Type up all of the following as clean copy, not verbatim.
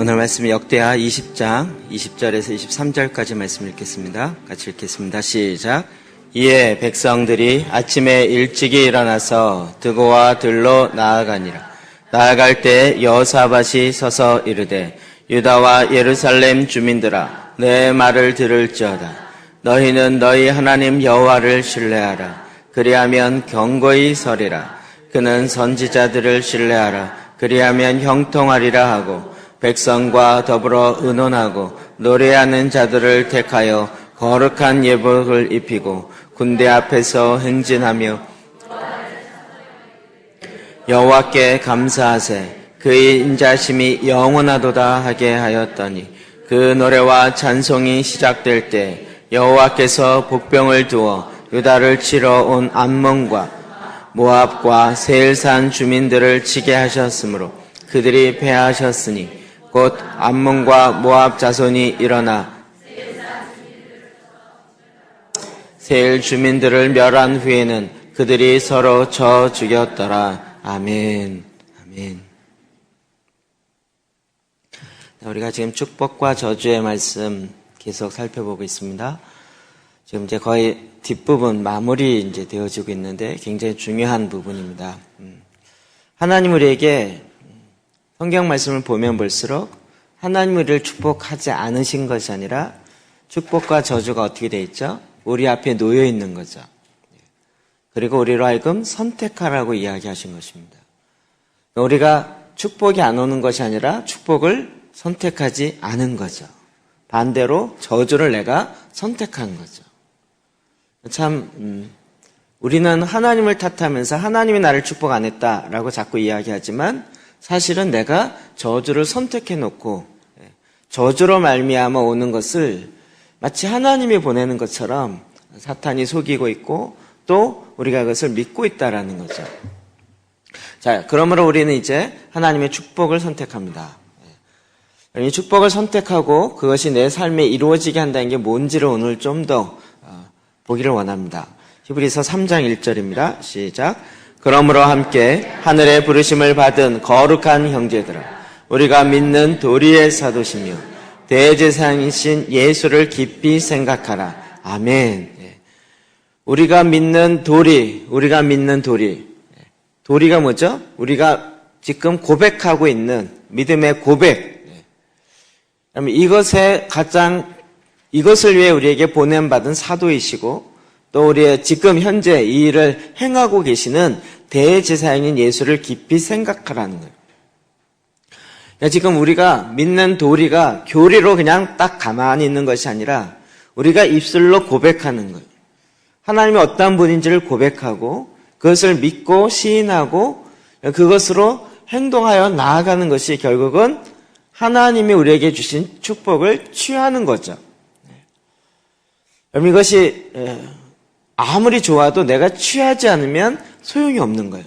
오늘 말씀 역대하 20장 20절에서 23절까지 말씀 읽겠습니다. 같이 읽겠습니다. 시작. 이에 백성들이 아침에 일찍이 일어나서 드고와 들로 나아가니라. 나아갈 때 여호사밧이 서서 이르되 유다와 예루살렘 주민들아 내 말을 들을지어다. 너희는 너희 하나님 여호와를 신뢰하라. 그리하면 경고히 서리라. 그는 선지자들을 신뢰하라. 그리하면 형통하리라 하고 백성과 더불어 의논하고 노래하는 자들을 택하여 거룩한 예복을 입히고 군대 앞에서 행진하며 여호와께 감사하세. 그의 인자심이 영원하도다 하게 하였더니 그 노래와 찬송이 시작될 때 여호와께서 복병을 두어 유다를 치러 온 암몬과 모압과 세일산 주민들을 치게 하셨으므로 그들이 패하셨으니 곧 암몬과 모압 자손이 일어나 세일 주민들을 멸한 후에는 그들이 서로 쳐 죽였더라. 아멘. 아멘. 우리가 지금 축복과 저주의 말씀 계속 살펴보고 있습니다. 지금 이제 거의 뒷부분 마무리 이제 되어지고 있는데 굉장히 중요한 부분입니다. 하나님 우리에게 성경 말씀을 보면 볼수록 하나님 우리를 축복하지 않으신 것이 아니라 축복과 저주가 어떻게 되어 있죠? 우리 앞에 놓여 있는 거죠. 그리고 우리로 하여금 선택하라고 이야기하신 것입니다. 우리가 축복이 안 오는 것이 아니라 축복을 선택하지 않은 거죠. 반대로 저주를 내가 선택한 거죠. 참 우리는 하나님을 탓하면서 하나님이 나를 축복 안 했다라고 자꾸 이야기하지만 사실은 내가 저주를 선택해놓고 저주로 말미암아 오는 것을 마치 하나님이 보내는 것처럼 사탄이 속이고 있고 또 우리가 그것을 믿고 있다라는 거죠. 자, 그러므로 우리는 이제 하나님의 축복을 선택합니다. 이 축복을 선택하고 그것이 내 삶에 이루어지게 한다는 게 뭔지를 오늘 좀 더 보기를 원합니다. 히브리서 3장 1절입니다. 시작. 그러므로 함께 하늘의 부르심을 받은 거룩한 형제들아 우리가 믿는 도리의 사도시며 대제사장이신 예수를 깊이 생각하라. 아멘. 우리가 믿는 도리. 도리가 뭐죠? 우리가 지금 고백하고 있는 믿음의 고백. 이것을 위해 우리에게 보냄받은 사도이시고 또 우리의 지금 현재 이 일을 행하고 계시는 대제사장인 예수를 깊이 생각하라는 거예요. 지금 우리가 믿는 도리가 교리로 그냥 딱 가만히 있는 것이 아니라 우리가 입술로 고백하는 거예요. 하나님이 어떠한 분인지를 고백하고 그것을 믿고 시인하고 그것으로 행동하여 나아가는 것이 결국은 하나님이 우리에게 주신 축복을 취하는 거죠. 그럼 이것이 아무리 좋아도 내가 취하지 않으면 소용이 없는 거예요.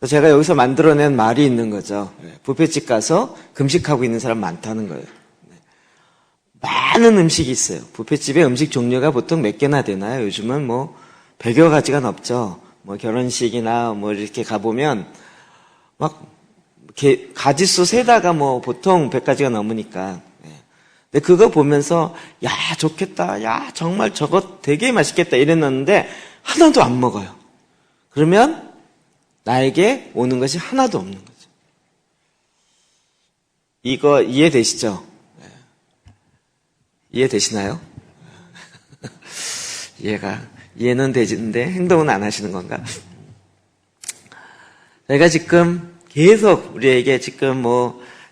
제가 여기서 만들어낸 말이 있는 거죠. 뷔페집 가서 금식하고 있는 사람 많다는 거예요. 많은 음식이 있어요. 뷔페집에 음식 종류가 보통 몇 개나 되나요? 요즘은 100여 가지가 넘죠. 결혼식이나 이렇게 가보면 가지수 세다가 보통 100가지가 넘으니까. 근데 그거 보면서 야 좋겠다, 야 정말 저거 되게 맛있겠다 이랬는데 하나도 안 먹어요. 그러면 나에게 오는 것이 하나도 없는 거죠. 이거 이해되시죠? 이해되시나요? 이해는 되시는데 행동은 안 하시는 건가? 저희가 지금 계속 우리에게 지금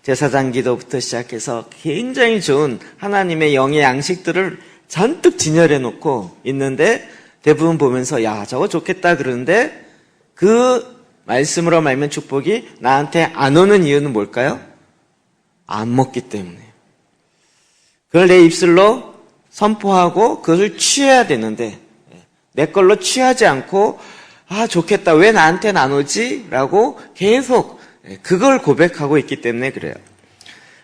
제사장 기도부터 시작해서 굉장히 좋은 하나님의 영의 양식들을 잔뜩 진열해 놓고 있는데 대부분 보면서 야 저거 좋겠다 그러는데 그 말씀으로 말면 축복이 나한테 안 오는 이유는 뭘까요? 안 먹기 때문에. 그걸 내 입술로 선포하고 그것을 취해야 되는데 내 걸로 취하지 않고 아 좋겠다 왜 나한테는 안 오지? 라고 계속 그걸 고백하고 있기 때문에 그래요.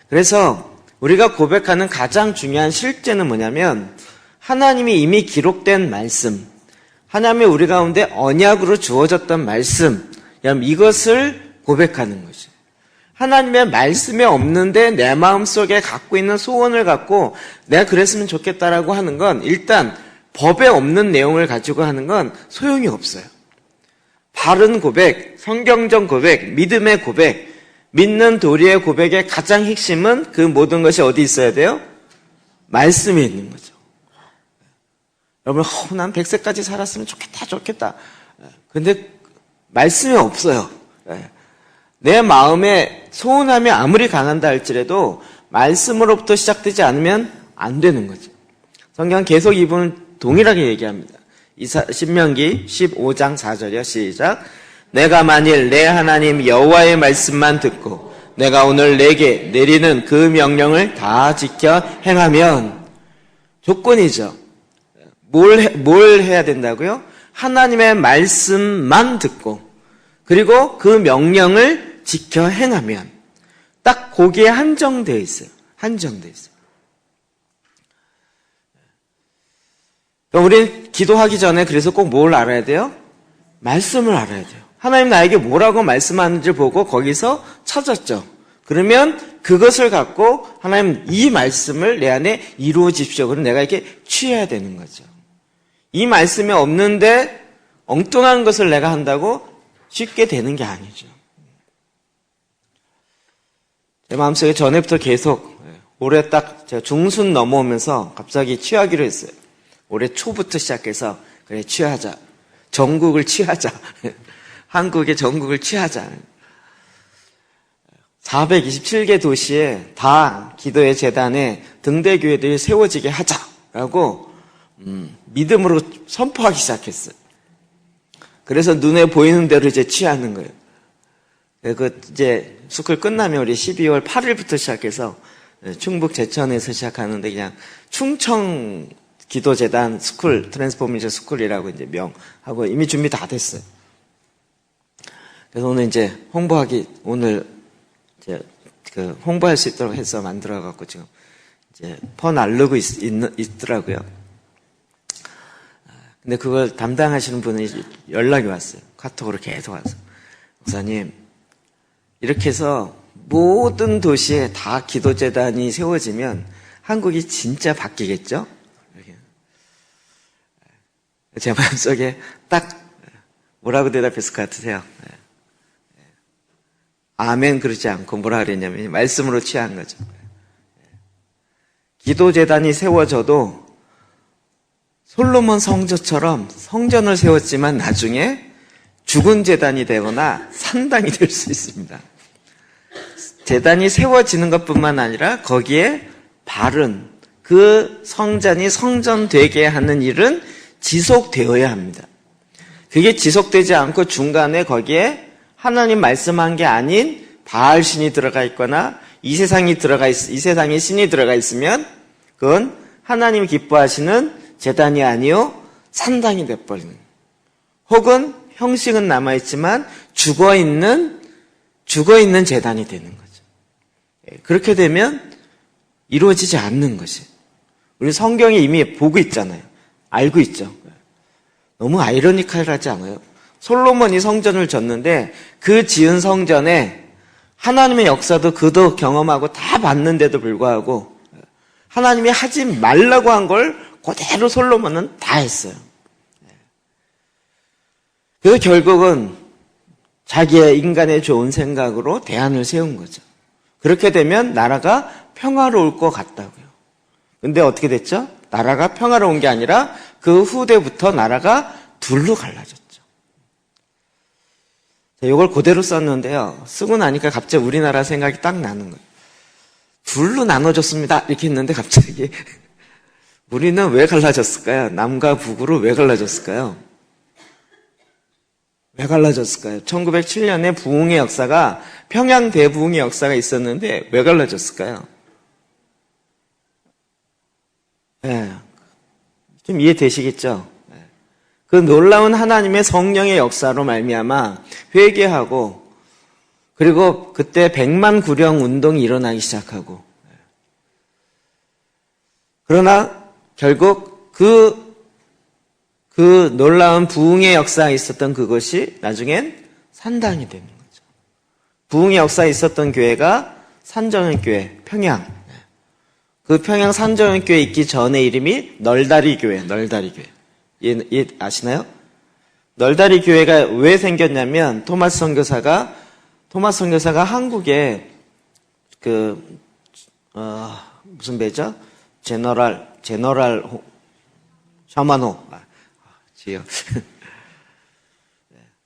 그래서 우리가 고백하는 가장 중요한 실제는 뭐냐면 하나님이 이미 기록된 말씀, 하나님이 우리 가운데 언약으로 주어졌던 말씀, 이것을 고백하는 것이에요. 하나님의 말씀에 없는데 내 마음속에 갖고 있는 소원을 갖고 내가 그랬으면 좋겠다라고 하는 건 일단 법에 없는 내용을 가지고 하는 건 소용이 없어요. 바른 고백, 성경적 고백, 믿음의 고백, 믿는 도리의 고백의 가장 핵심은 그 모든 것이 어디 있어야 돼요? 말씀에 있는 거죠. 여러분, 난 100세까지 살았으면 좋겠다. 근데 말씀이 없어요. 내 마음에 소원함이 아무리 강한다 할지라도 말씀으로부터 시작되지 않으면 안 되는 거죠. 성경은 계속 이 부분을 동일하게 얘기합니다. 신명기 15장 4절이요. 시작. 내가 만일 내 하나님 여호와의 말씀만 듣고 내가 오늘 내게 내리는 그 명령을 다 지켜 행하면, 조건이죠. 뭘 해야 된다고요? 하나님의 말씀만 듣고 그리고 그 명령을 지켜 행하면, 딱 거기에 한정되어 있어요. 한정되어 있어요. 우리 기도하기 전에 그래서 꼭 뭘 알아야 돼요? 말씀을 알아야 돼요. 하나님 나에게 뭐라고 말씀하는지 보고 거기서 찾았죠. 그러면 그것을 갖고 하나님 이 말씀을 내 안에 이루어집시오. 그럼 내가 이렇게 취해야 되는 거죠. 이 말씀이 없는데 엉뚱한 것을 내가 한다고 쉽게 되는 게 아니죠. 제 마음속에 전에부터 계속 올해 딱 제가 중순 넘어오면서 갑자기 취하기로 했어요. 올해 초부터 시작해서 그래 취하자. 전국을 취하자. 한국의 전국을 취하자. 427개 도시에 다 기도의 재단에 등대교회들이 세워지게 하자라고 믿음으로 선포하기 시작했어요. 그래서 눈에 보이는 대로 이제 취하는 거예요. 그 이제 스쿨 끝나면 우리 12월 8일부터 시작해서 충북 제천에서 시작하는데 그냥 충청 기도재단 스쿨, 트랜스포메이션 스쿨이라고 이제 명하고 이미 준비 다 됐어요. 그래서 오늘 이제 오늘 이제 그 홍보할 수 있도록 해서 만들어갖고 지금 이제 퍼날르고 있더라고요. 근데 그걸 담당하시는 분이 연락이 왔어요. 카톡으로 계속 와서. 목사님, 이렇게 해서 모든 도시에 다 기도재단이 세워지면 한국이 진짜 바뀌겠죠? 제 마음속에 딱 뭐라고 대답했을 것 같으세요? 아멘 그러지 않고 뭐라 그랬냐면 말씀으로 취한 거죠. 기도재단이 세워져도 솔로몬 성전처럼 성전을 세웠지만 나중에 죽은 재단이 되거나 산당이 될 수 있습니다. 재단이 세워지는 것뿐만 아니라 거기에 바른 그 성전이 성전 되게 하는 일은 지속되어야 합니다. 그게 지속되지 않고 중간에 거기에 하나님 말씀한 게 아닌 바알 신이 들어가 있거나 이 세상의 신이 들어가 있으면 그건 하나님이 기뻐하시는 재단이 아니요 산당이 돼버리는, 혹은 형식은 남아있지만 죽어있는 재단이 되는 거죠. 그렇게 되면 이루어지지 않는 것이, 우리 성경에 이미 보고 있잖아요. 알고 있죠. 너무 아이러니컬하지 않아요? 솔로몬이 성전을 졌는데 그 지은 성전에 하나님의 역사도 그도 경험하고 다 봤는데도 불구하고 하나님이 하지 말라고 한 걸 그대로 솔로몬은 다 했어요. 그래서 결국은 자기의 인간의 좋은 생각으로 대안을 세운 거죠. 그렇게 되면 나라가 평화로울 것 같다고요. 근데 어떻게 됐죠? 나라가 평화로운 게 아니라 그 후대부터 나라가 둘로 갈라졌죠. 이걸 그대로 썼는데요. 쓰고 나니까 갑자기 우리나라 생각이 딱 나는 거예요. 둘로 나눠졌습니다. 이렇게 했는데 갑자기 우리는 왜 갈라졌을까요? 남과 북으로 왜 갈라졌을까요? 왜 갈라졌을까요? 1907년에 부흥의 역사가, 평양 대부흥의 역사가 있었는데 왜 갈라졌을까요? 네. 좀 이해되시겠죠? 그 놀라운 하나님의 성령의 역사로 말미암아 회개하고, 그리고 그때 100만 구령 운동이 일어나기 시작하고, 그러나 결국 그 놀라운 부흥의 역사에 있었던 그것이 나중엔 산당이 되는 거죠. 부흥의 역사에 있었던 교회가 산정현교회, 평양. 그 평양 산정현교회 있기 전에 이름이 널다리 교회. 아시나요? 널다리 교회가 왜 생겼냐면 토마스 선교사가 한국에 무슨 배죠? 제너럴 샤만호. 지요.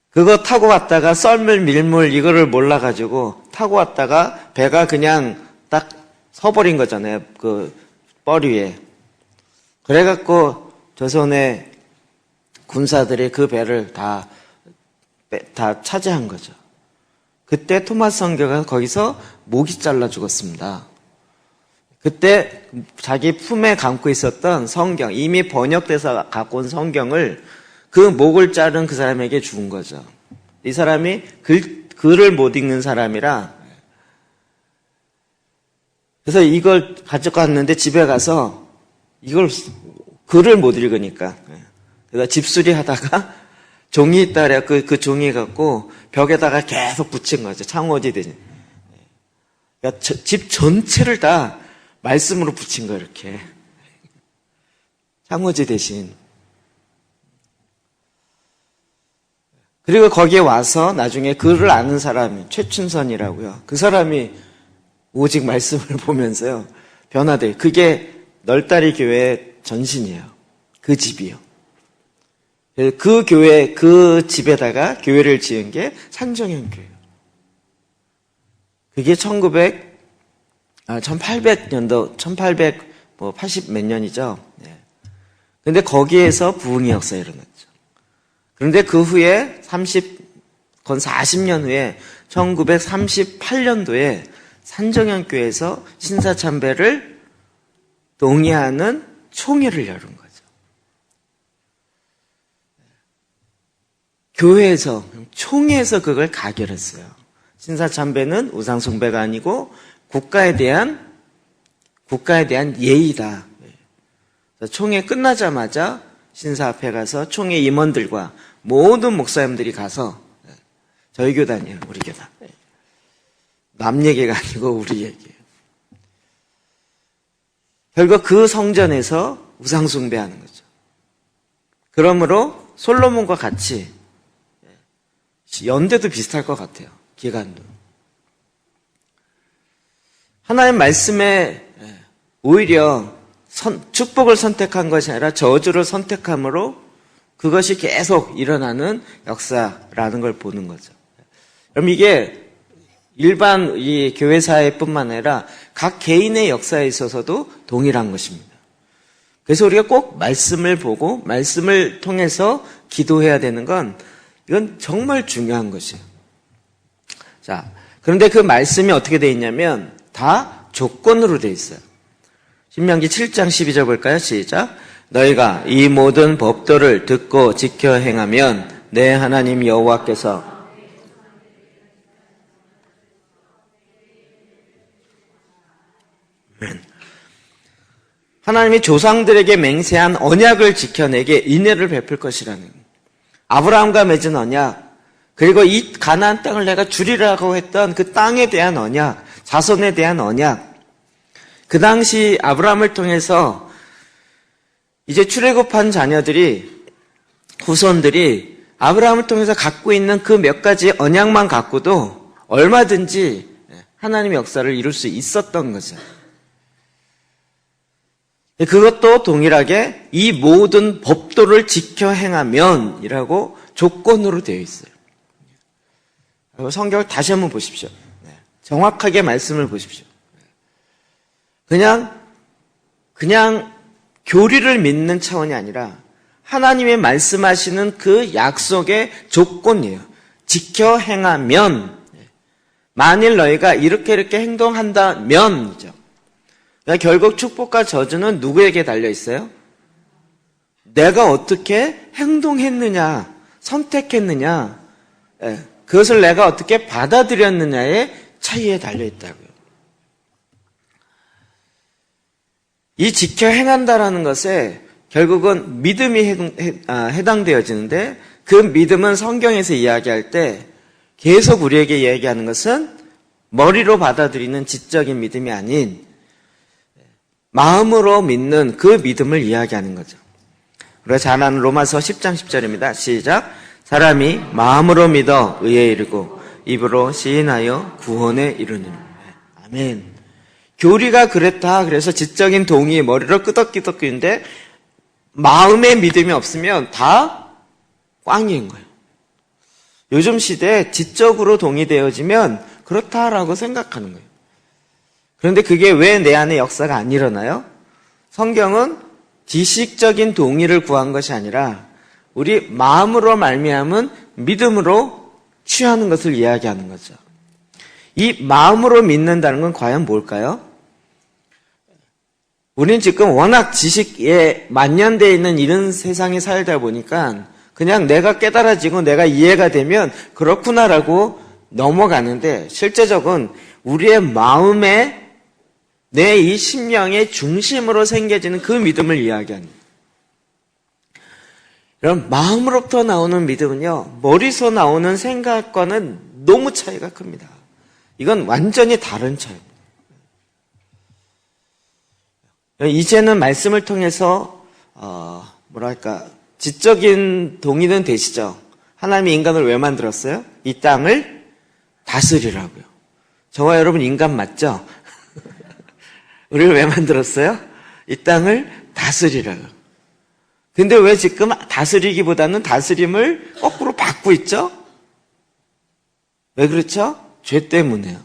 그거 타고 왔다가 썰물 밀물 이거를 몰라가지고 타고 왔다가 배가 그냥 딱 서버린 거잖아요. 그 뻘 위에. 그래갖고 조선의 군사들이 그 배를 다 차지한 거죠. 그때 토마스 선교가 거기서 목이 잘라 죽었습니다. 그때 자기 품에 감고 있었던 성경, 이미 번역돼서 갖고 온 성경을 그 목을 자른 그 사람에게 죽은 거죠. 이 사람이 글을 못 읽는 사람이라 그래서 이걸 가져갔는데 집에 가서 이걸 글을 못 읽으니까 그래서 집수리 하다가 종이 있다 그래 그 종이 갖고 벽에다가 계속 붙인 거죠. 창호지 되니. 그러니까 집 전체를 다 말씀으로 붙인 거 이렇게. 창호지 대신. 그리고 거기에 와서 나중에 글을 아는 사람이 최춘선이라고요. 그 사람이 오직 말씀을 보면서요. 변화돼. 그게 널다리 교회 전신이에요. 그 집이요. 그 교회, 그 집에다가 교회를 지은 게 산정현 교회예요. 그게 1800년도, 1880 몇 년이죠. 네. 근데 거기에서 부흥의 역사가 일어났죠. 그런데 그 후에 40년 후에 1938년도에 산정현 교회에서 신사참배를 동의하는 총회를 열은 거예요. 교회에서, 총회에서 그걸 가결했어요. 신사참배는 우상숭배가 아니고 국가에 대한 예의다. 총회 끝나자마자 신사 앞에 가서 총회 임원들과 모든 목사님들이 가서 저희 교단이에요, 우리 교단. 남 얘기가 아니고 우리 얘기예요. 결국 그 성전에서 우상숭배하는 거죠. 그러므로 솔로몬과 같이 연대도 비슷할 것 같아요. 기간도. 하나님 말씀에 오히려 축복을 선택한 것이 아니라 저주를 선택함으로 그것이 계속 일어나는 역사라는 걸 보는 거죠. 그럼 이게 일반 이 교회사회뿐만 아니라 각 개인의 역사에 있어서도 동일한 것입니다. 그래서 우리가 꼭 말씀을 보고 말씀을 통해서 기도해야 되는 건 이건 정말 중요한 것이에요. 자, 그런데 그 말씀이 어떻게 되어 있냐면 다 조건으로 되어 있어요. 신명기 7장 12절 볼까요? 시작. 너희가 이 모든 법도를 듣고 지켜 행하면 내 하나님 여호와께서 하나님이 조상들에게 맹세한 언약을 지켜 내게 인애를 베풀 것이라는 거예요. 아브라함과 맺은 언약, 그리고 이 가나안 땅을 내가 주리라고 했던 그 땅에 대한 언약, 자손에 대한 언약. 그 당시 아브라함을 통해서 이제 출애굽한 자녀들이, 후손들이 아브라함을 통해서 갖고 있는 그 몇 가지 언약만 갖고도 얼마든지 하나님의 역사를 이룰 수 있었던 거죠. 그것도 동일하게 이 모든 법도를 지켜 행하면 이라고 조건으로 되어 있어요. 성경을 다시 한번 보십시오. 정확하게 말씀을 보십시오. 그냥 교리를 믿는 차원이 아니라 하나님의 말씀하시는 그 약속의 조건이에요. 지켜 행하면, 만일 너희가 이렇게 행동한다면이죠. 그러니까 결국 축복과 저주는 누구에게 달려 있어요? 내가 어떻게 행동했느냐, 선택했느냐, 그것을 내가 어떻게 받아들였느냐의 차이에 달려 있다고요. 이 지켜 행한다라는 것에 결국은 믿음이 해당되어지는데 그 믿음은 성경에서 이야기할 때 계속 우리에게 이야기하는 것은 머리로 받아들이는 지적인 믿음이 아닌 마음으로 믿는 그 믿음을 이야기하는 거죠. 우리가 잘 아는 로마서 10장 10절입니다. 시작. 사람이 마음으로 믿어 의에 이르고 입으로 시인하여 구원에 이르느니라. 아멘. 교리가 그랬다. 그래서 지적인 동의 머리로 끄덕끄덕거리는데 마음의 믿음이 없으면 다 꽝인 거예요. 요즘 시대에 지적으로 동의되어지면 그렇다라고 생각하는 거예요. 그런데 그게 왜 내 안에 역사가 안 일어나요? 성경은 지식적인 동의를 구한 것이 아니라 우리 마음으로 말미암은 믿음으로 취하는 것을 이야기하는 거죠. 이 마음으로 믿는다는 건 과연 뭘까요? 우린 지금 워낙 지식에 만연되어 있는 이런 세상에 살다 보니까 그냥 내가 깨달아지고 내가 이해가 되면 그렇구나라고 넘어가는데 실제적은 우리의 마음에 내 이 심령의 중심으로 생겨지는 그 믿음을 이야기합니다. 여러분, 마음으로부터 나오는 믿음은요, 머리에서 나오는 생각과는 너무 차이가 큽니다. 이건 완전히 다른 차이입니다. 이제는 말씀을 통해서 지적인 동의는 되시죠? 하나님이 인간을 왜 만들었어요? 이 땅을 다스리라고요. 저와 여러분 인간 맞죠? 우리를 왜 만들었어요? 이 땅을 다스리라고. 근데 왜 지금 다스리기보다는 다스림을 거꾸로 받고 있죠? 왜 그렇죠? 죄 때문에요.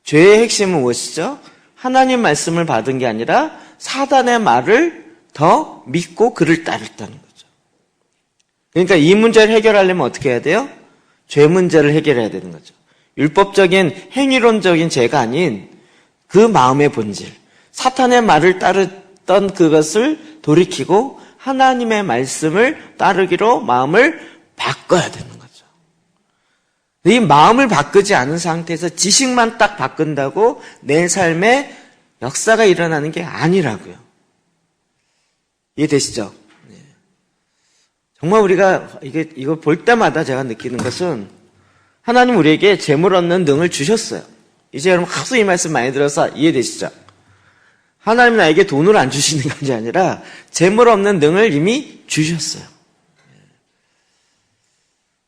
죄의 핵심은 무엇이죠? 하나님 말씀을 받은 게 아니라 사단의 말을 더 믿고 그를 따랐다는 거죠. 그러니까 이 문제를 해결하려면 어떻게 해야 돼요? 죄 문제를 해결해야 되는 거죠. 율법적인 행위론적인 죄가 아닌 그 마음의 본질, 사탄의 말을 따르던 그것을 돌이키고 하나님의 말씀을 따르기로 마음을 바꿔야 되는 거죠. 이 마음을 바꾸지 않은 상태에서 지식만 딱 바꾼다고 내 삶에 역사가 일어나는 게 아니라고요. 이해되시죠? 네. 정말 우리가 이거 볼 때마다 제가 느끼는 것은 하나님 우리에게 재물 얻는 능을 주셨어요. 이제 여러분 하도 이 말씀 많이 들어서 이해되시죠? 하나님 나에게 돈을 안 주시는 것이 아니라 재물 없는 능을 이미 주셨어요.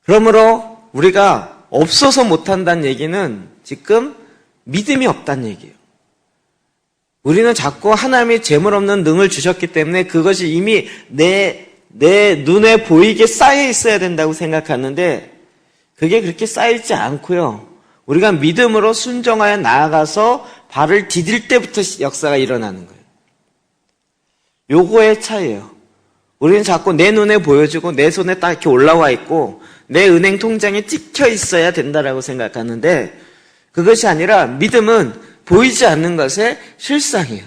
그러므로 우리가 없어서 못한다는 얘기는 지금 믿음이 없다는 얘기예요. 우리는 자꾸 하나님이 재물 없는 능을 주셨기 때문에 그것이 이미 내 눈에 보이게 쌓여 있어야 된다고 생각하는데 그게 그렇게 쌓이지 않고요. 우리가 믿음으로 순종하여 나아가서 발을 디딜 때부터 역사가 일어나는 거예요. 요거의 차이예요. 우리는 자꾸 내 눈에 보여지고 내 손에 딱 이렇게 올라와 있고 내 은행 통장에 찍혀 있어야 된다라고 생각하는데 그것이 아니라 믿음은 보이지 않는 것의 실상이에요.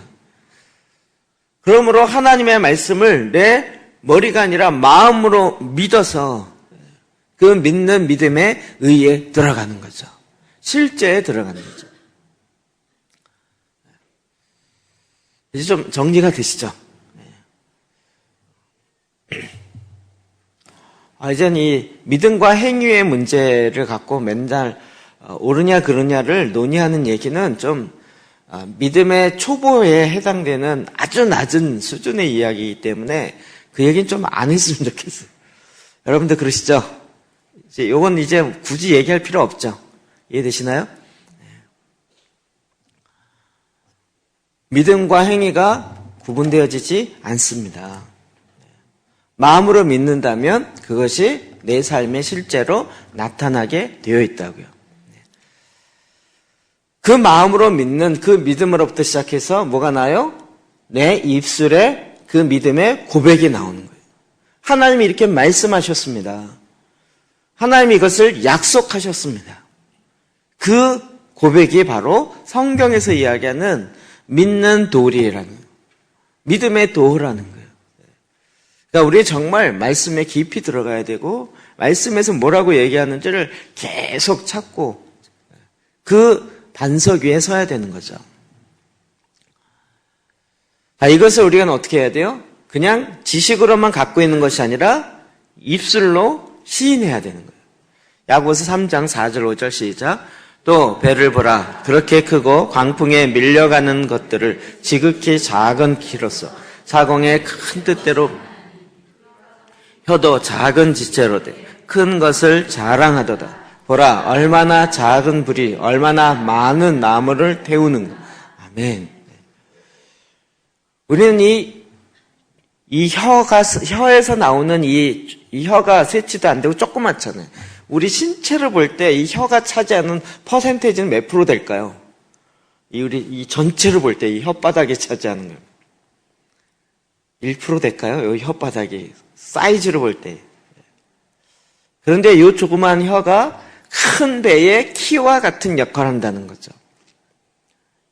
그러므로 하나님의 말씀을 내 머리가 아니라 마음으로 믿어서 그 믿는 믿음의 의에 들어가는 거죠. 실제에 들어가는 거죠. 이제 좀 정리가 되시죠? 이제는 이 믿음과 행위의 문제를 갖고 맨날 옳으냐 그르냐를 논의하는 얘기는 좀 믿음의 초보에 해당되는 아주 낮은 수준의 이야기이기 때문에 그 얘기는 좀 안 했으면 좋겠어요. 여러분들 그러시죠? 이건 이제 굳이 얘기할 필요 없죠? 이해되시나요? 믿음과 행위가 구분되어지지 않습니다. 마음으로 믿는다면 그것이 내 삶에 실제로 나타나게 되어 있다고요. 그 마음으로 믿는 그 믿음으로부터 시작해서 뭐가 나요? 내 입술에 그 믿음의 고백이 나오는 거예요. 하나님이 이렇게 말씀하셨습니다. 하나님이 이것을 약속하셨습니다. 그 고백이 바로 성경에서 이야기하는 믿는 도리라는 거예요. 믿음의 도라는 거예요. 그러니까 우리 정말 말씀에 깊이 들어가야 되고 말씀에서 뭐라고 얘기하는지를 계속 찾고 그 반석 위에 서야 되는 거죠. 이것을 우리가 어떻게 해야 돼요? 그냥 지식으로만 갖고 있는 것이 아니라 입술로 시인해야 되는 거예요. 야고보서 3장 4절 5절 시작. 또 배를 보라. 그렇게 크고 광풍에 밀려가는 것들을 지극히 작은 키로서 사공의 큰 뜻대로 혀도 작은 지체로 돼 큰 것을 자랑하도다. 보라, 얼마나 작은 불이 얼마나 많은 나무를 태우는가. 아멘. 우리는 이 혀에서 나오는 이 혀가 세치도 안 되고 조그맣잖아요. 우리 신체를 볼 때 이 혀가 차지하는 퍼센테이지는 몇 프로 될까요? 우리 이 전체를 볼 때 이 혓바닥이 차지하는 거예요. 1% 될까요? 이 혓바닥이 사이즈로 볼 때. 그런데 이 조그만 혀가 큰 배의 키와 같은 역할을 한다는 거죠.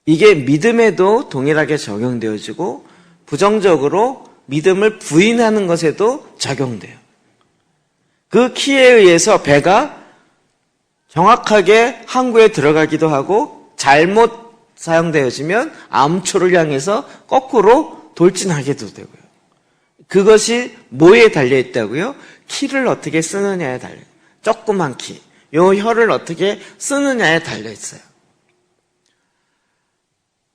이게 믿음에도 동일하게 적용되어지고 부정적으로 믿음을 부인하는 것에도 적용돼요. 그 키에 의해서 배가 정확하게 항구에 들어가기도 하고 잘못 사용되어지면 암초를 향해서 거꾸로 돌진하게도 되고요. 그것이 뭐에 달려있다고요? 키를 어떻게 쓰느냐에 달려요. 조그만 키. 요 혀를 어떻게 쓰느냐에 달려있어요.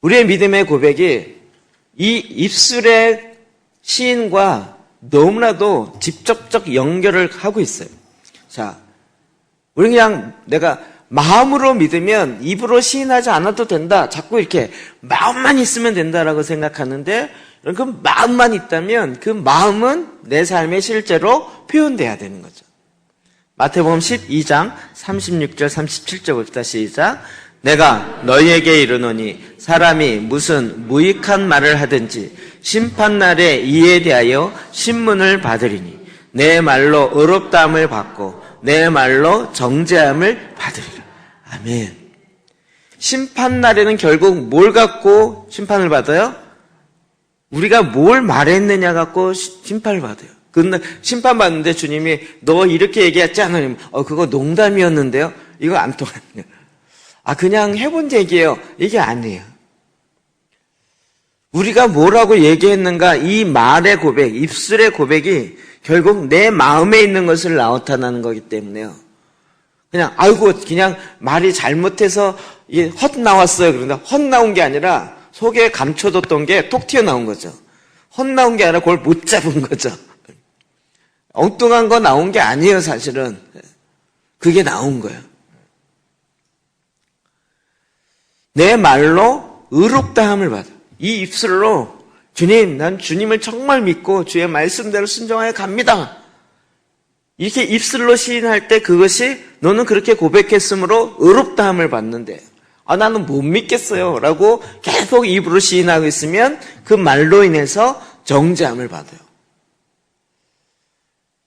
우리의 믿음의 고백이 이 입술의 시인과 너무나도 직접적 연결을 하고 있어요. 자, 우리 그냥 내가 마음으로 믿으면 입으로 시인하지 않아도 된다. 자꾸 이렇게 마음만 있으면 된다라고 생각하는데 그 마음만 있다면 그 마음은 내 삶에 실제로 표현돼야 되는 거죠. 마태복음 12장 36절 37절 봅시다. 시작. 내가 너희에게 이르노니 사람이 무슨 무익한 말을 하든지 심판날에 이에 대하여 신문을 받으리니 내 말로 의롭다함을 받고 내 말로 정죄함을 받으리라. 아멘. 심판날에는 결국 뭘 갖고 심판을 받아요? 우리가 뭘 말했느냐 갖고 심판을 받아요. 그날 심판 받는데 주님이 너 이렇게 얘기했지 않으면 그거 농담이었는데요. 이거 안 통하네요. 그냥 해본 얘기예요. 이게 아니에요. 우리가 뭐라고 얘기했는가 이 말의 고백, 입술의 고백이 결국 내 마음에 있는 것을 나타나는 거기 때문에요. 그냥 말이 잘못해서 이게 헛 나왔어요. 그런데 헛 나온 게 아니라 속에 감춰뒀던 게 톡 튀어나온 거죠. 헛 나온 게 아니라 그걸 못 잡은 거죠. 엉뚱한 거 나온 게 아니에요, 사실은. 그게 나온 거예요. 내 말로 의롭다함을 받아. 이 입술로 주님, 난 주님을 정말 믿고 주의 말씀대로 순종하여 갑니다. 이렇게 입술로 시인할 때 그것이 너는 그렇게 고백했으므로 의롭다함을 받는데 나는 못 믿겠어요 라고 계속 입으로 시인하고 있으면 그 말로 인해서 정죄함을 받아요.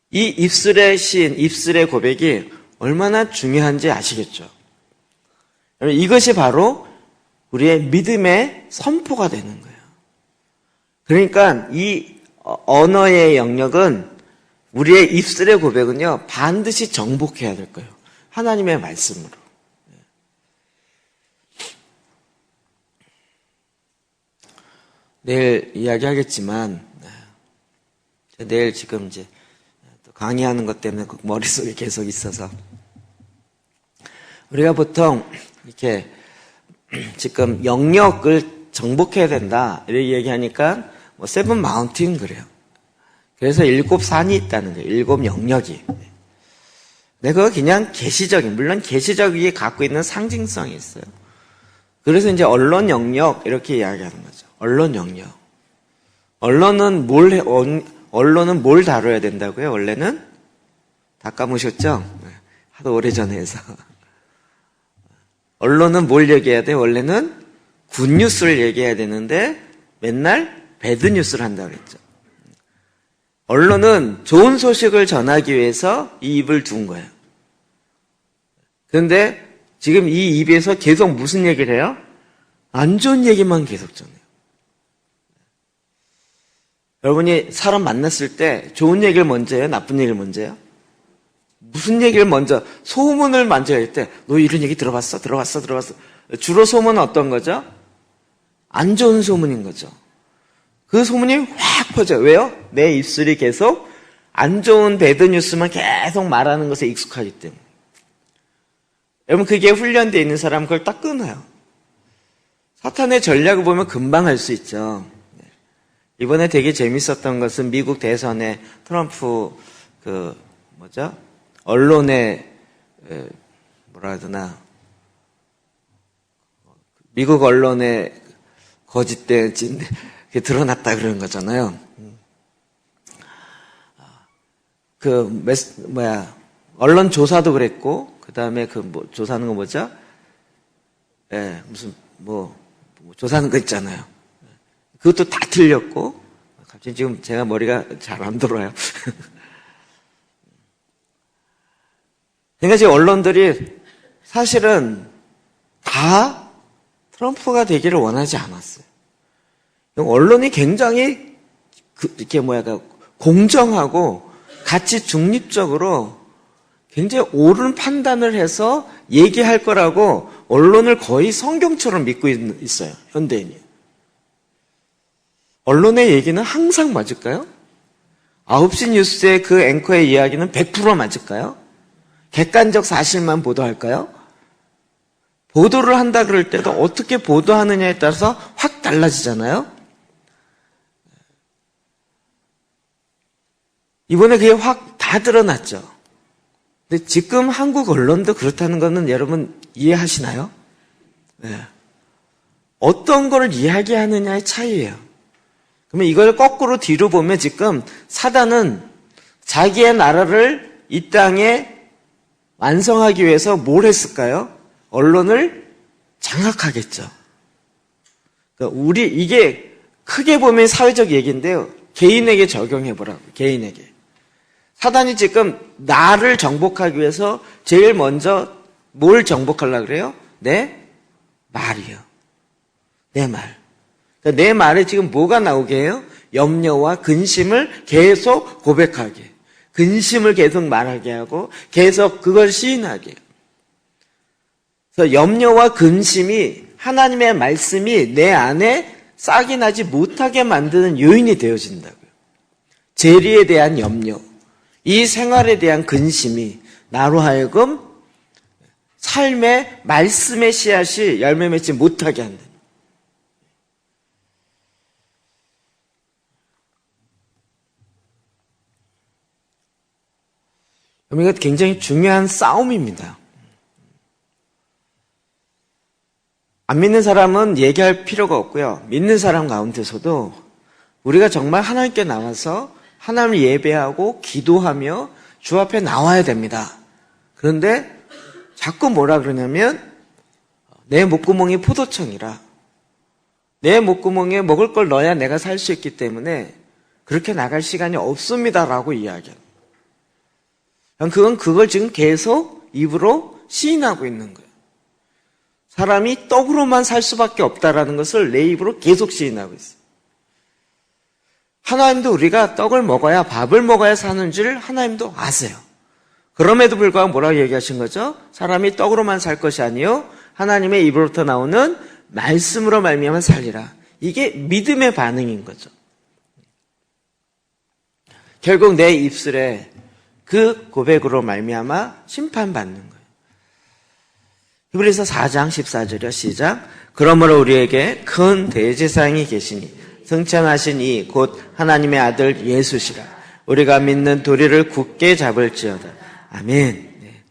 이 입술의 시인, 입술의 고백이 얼마나 중요한지 아시겠죠? 이것이 바로 우리의 믿음의 선포가 되는 거예요. 그러니까 이 언어의 영역은 우리의 입술의 고백은요 반드시 정복해야 될 거예요. 하나님의 말씀으로. 내일 이야기하겠지만 내일 지금 이제 강의하는 것 때문에 머릿속에 계속 있어서 우리가 보통 이렇게 지금 영역을 정복해야 된다 이렇게 얘기하니까 세븐 마운틴 그래요. 그래서 7산이 있다는 거예요. 7 영역이. 근데 그거 그냥 계시적인, 물론 계시적이 갖고 있는 상징성이 있어요. 그래서 이제 언론 영역 이렇게 이야기하는 거죠. 언론 영역. 언론은 뭘 다뤄야 된다고요? 원래는 다 까무셨죠? 하도 오래전에 해서. 언론은 뭘 얘기해야 돼? 원래는 굿뉴스를 얘기해야 되는데 맨날 배드뉴스를 한다고 그랬죠. 언론은 좋은 소식을 전하기 위해서 이 입을 둔 거예요. 그런데 지금 이 입에서 계속 무슨 얘기를 해요? 안 좋은 얘기만 계속 전해요. 여러분이 사람 만났을 때 좋은 얘기를 먼저 해요? 나쁜 얘기를 먼저 해요? 무슨 얘기를 먼저, 소문을 먼저 할 때 너 이런 얘기 들어봤어? 들어봤어? 주로 소문은 어떤 거죠? 안 좋은 소문인 거죠. 그 소문이 확 퍼져요. 왜요? 내 입술이 계속 안 좋은 배드뉴스만 계속 말하는 것에 익숙하기 때문에. 여러분 그게 훈련되어 있는 사람은 그걸 딱 끊어요. 사탄의 전략을 보면 금방 할 수 있죠. 이번에 되게 재밌었던 것은 미국 대선에 트럼프 언론의 뭐라 해야 되나, 미국 언론의 거짓된 게 드러났다 그러는 거잖아요. 언론 조사도 그랬고, 그 다음에 조사하는 거 뭐죠? 조사하는 거 있잖아요. 그것도 다 틀렸고, 갑자기 지금 제가 머리가 잘 안 돌아요. 그러니까 지금 언론들이 사실은 다 트럼프가 되기를 원하지 않았어요. 언론이 굉장히 공정하고 같이 중립적으로 굉장히 옳은 판단을 해서 얘기할 거라고 언론을 거의 성경처럼 믿고 있어요, 현대인이. 언론의 얘기는 항상 맞을까요? 9시 뉴스의 그 앵커의 이야기는 100% 맞을까요? 객관적 사실만 보도할까요? 보도를 한다 그럴 때도 어떻게 보도하느냐에 따라서 확 달라지잖아요? 이번에 그게 확 다 드러났죠. 근데 지금 한국 언론도 그렇다는 거는 여러분 이해하시나요? 네. 어떤 걸 이야기하느냐의 차이예요. 그러면 이걸 거꾸로 뒤로 보면 지금 사단은 자기의 나라를 이 땅에 완성하기 위해서 뭘 했을까요? 언론을 장악하겠죠. 그러니까 이게 크게 보면 사회적 얘기인데요. 개인에게 적용해보라고, 개인에게. 사단이 지금 나를 정복하기 위해서 제일 먼저 뭘 정복하려고 그래요? 내 말이요. 내 말. 그러니까 내 말에 지금 뭐가 나오게 해요? 염려와 근심을 계속 고백하게. 근심을 계속 말하게 하고 계속 그걸 시인하게 해요. 그래서 염려와 근심이 하나님의 말씀이 내 안에 싹이 나지 못하게 만드는 요인이 되어진다고요. 재리에 대한 염려, 이 생활에 대한 근심이 나로 하여금 삶의 말씀의 씨앗이 열매 맺지 못하게 한다. 이거 굉장히 중요한 싸움입니다. 안 믿는 사람은 얘기할 필요가 없고요. 믿는 사람 가운데서도 우리가 정말 하나님께 나와서 하나님을 예배하고 기도하며 주 앞에 나와야 됩니다. 그런데 자꾸 뭐라 그러냐면 내 목구멍이 포도청이라, 내 목구멍에 먹을 걸 넣어야 내가 살 수 있기 때문에 그렇게 나갈 시간이 없습니다라고 이야기합니다. 그걸 지금 계속 입으로 시인하고 있는 거예요. 사람이 떡으로만 살 수밖에 없다라는 것을 내 입으로 계속 시인하고 있어요. 하나님도 우리가 떡을 먹어야, 밥을 먹어야 사는 줄 하나님도 아세요. 그럼에도 불구하고 뭐라고 얘기하신 거죠? 사람이 떡으로만 살 것이 아니요 하나님의 입으로부터 나오는 말씀으로 말미암아 살리라. 이게 믿음의 반응인 거죠. 결국 내 입술에 그 고백으로 말미암아 심판받는 거예요. 히브리서 4장 14절이요. 시작. 그러므로 우리에게 큰 대제사장이 계시니 승천하신 이 곧 하나님의 아들 예수시라. 우리가 믿는 도리를 굳게 잡을지어다. 아멘. 네.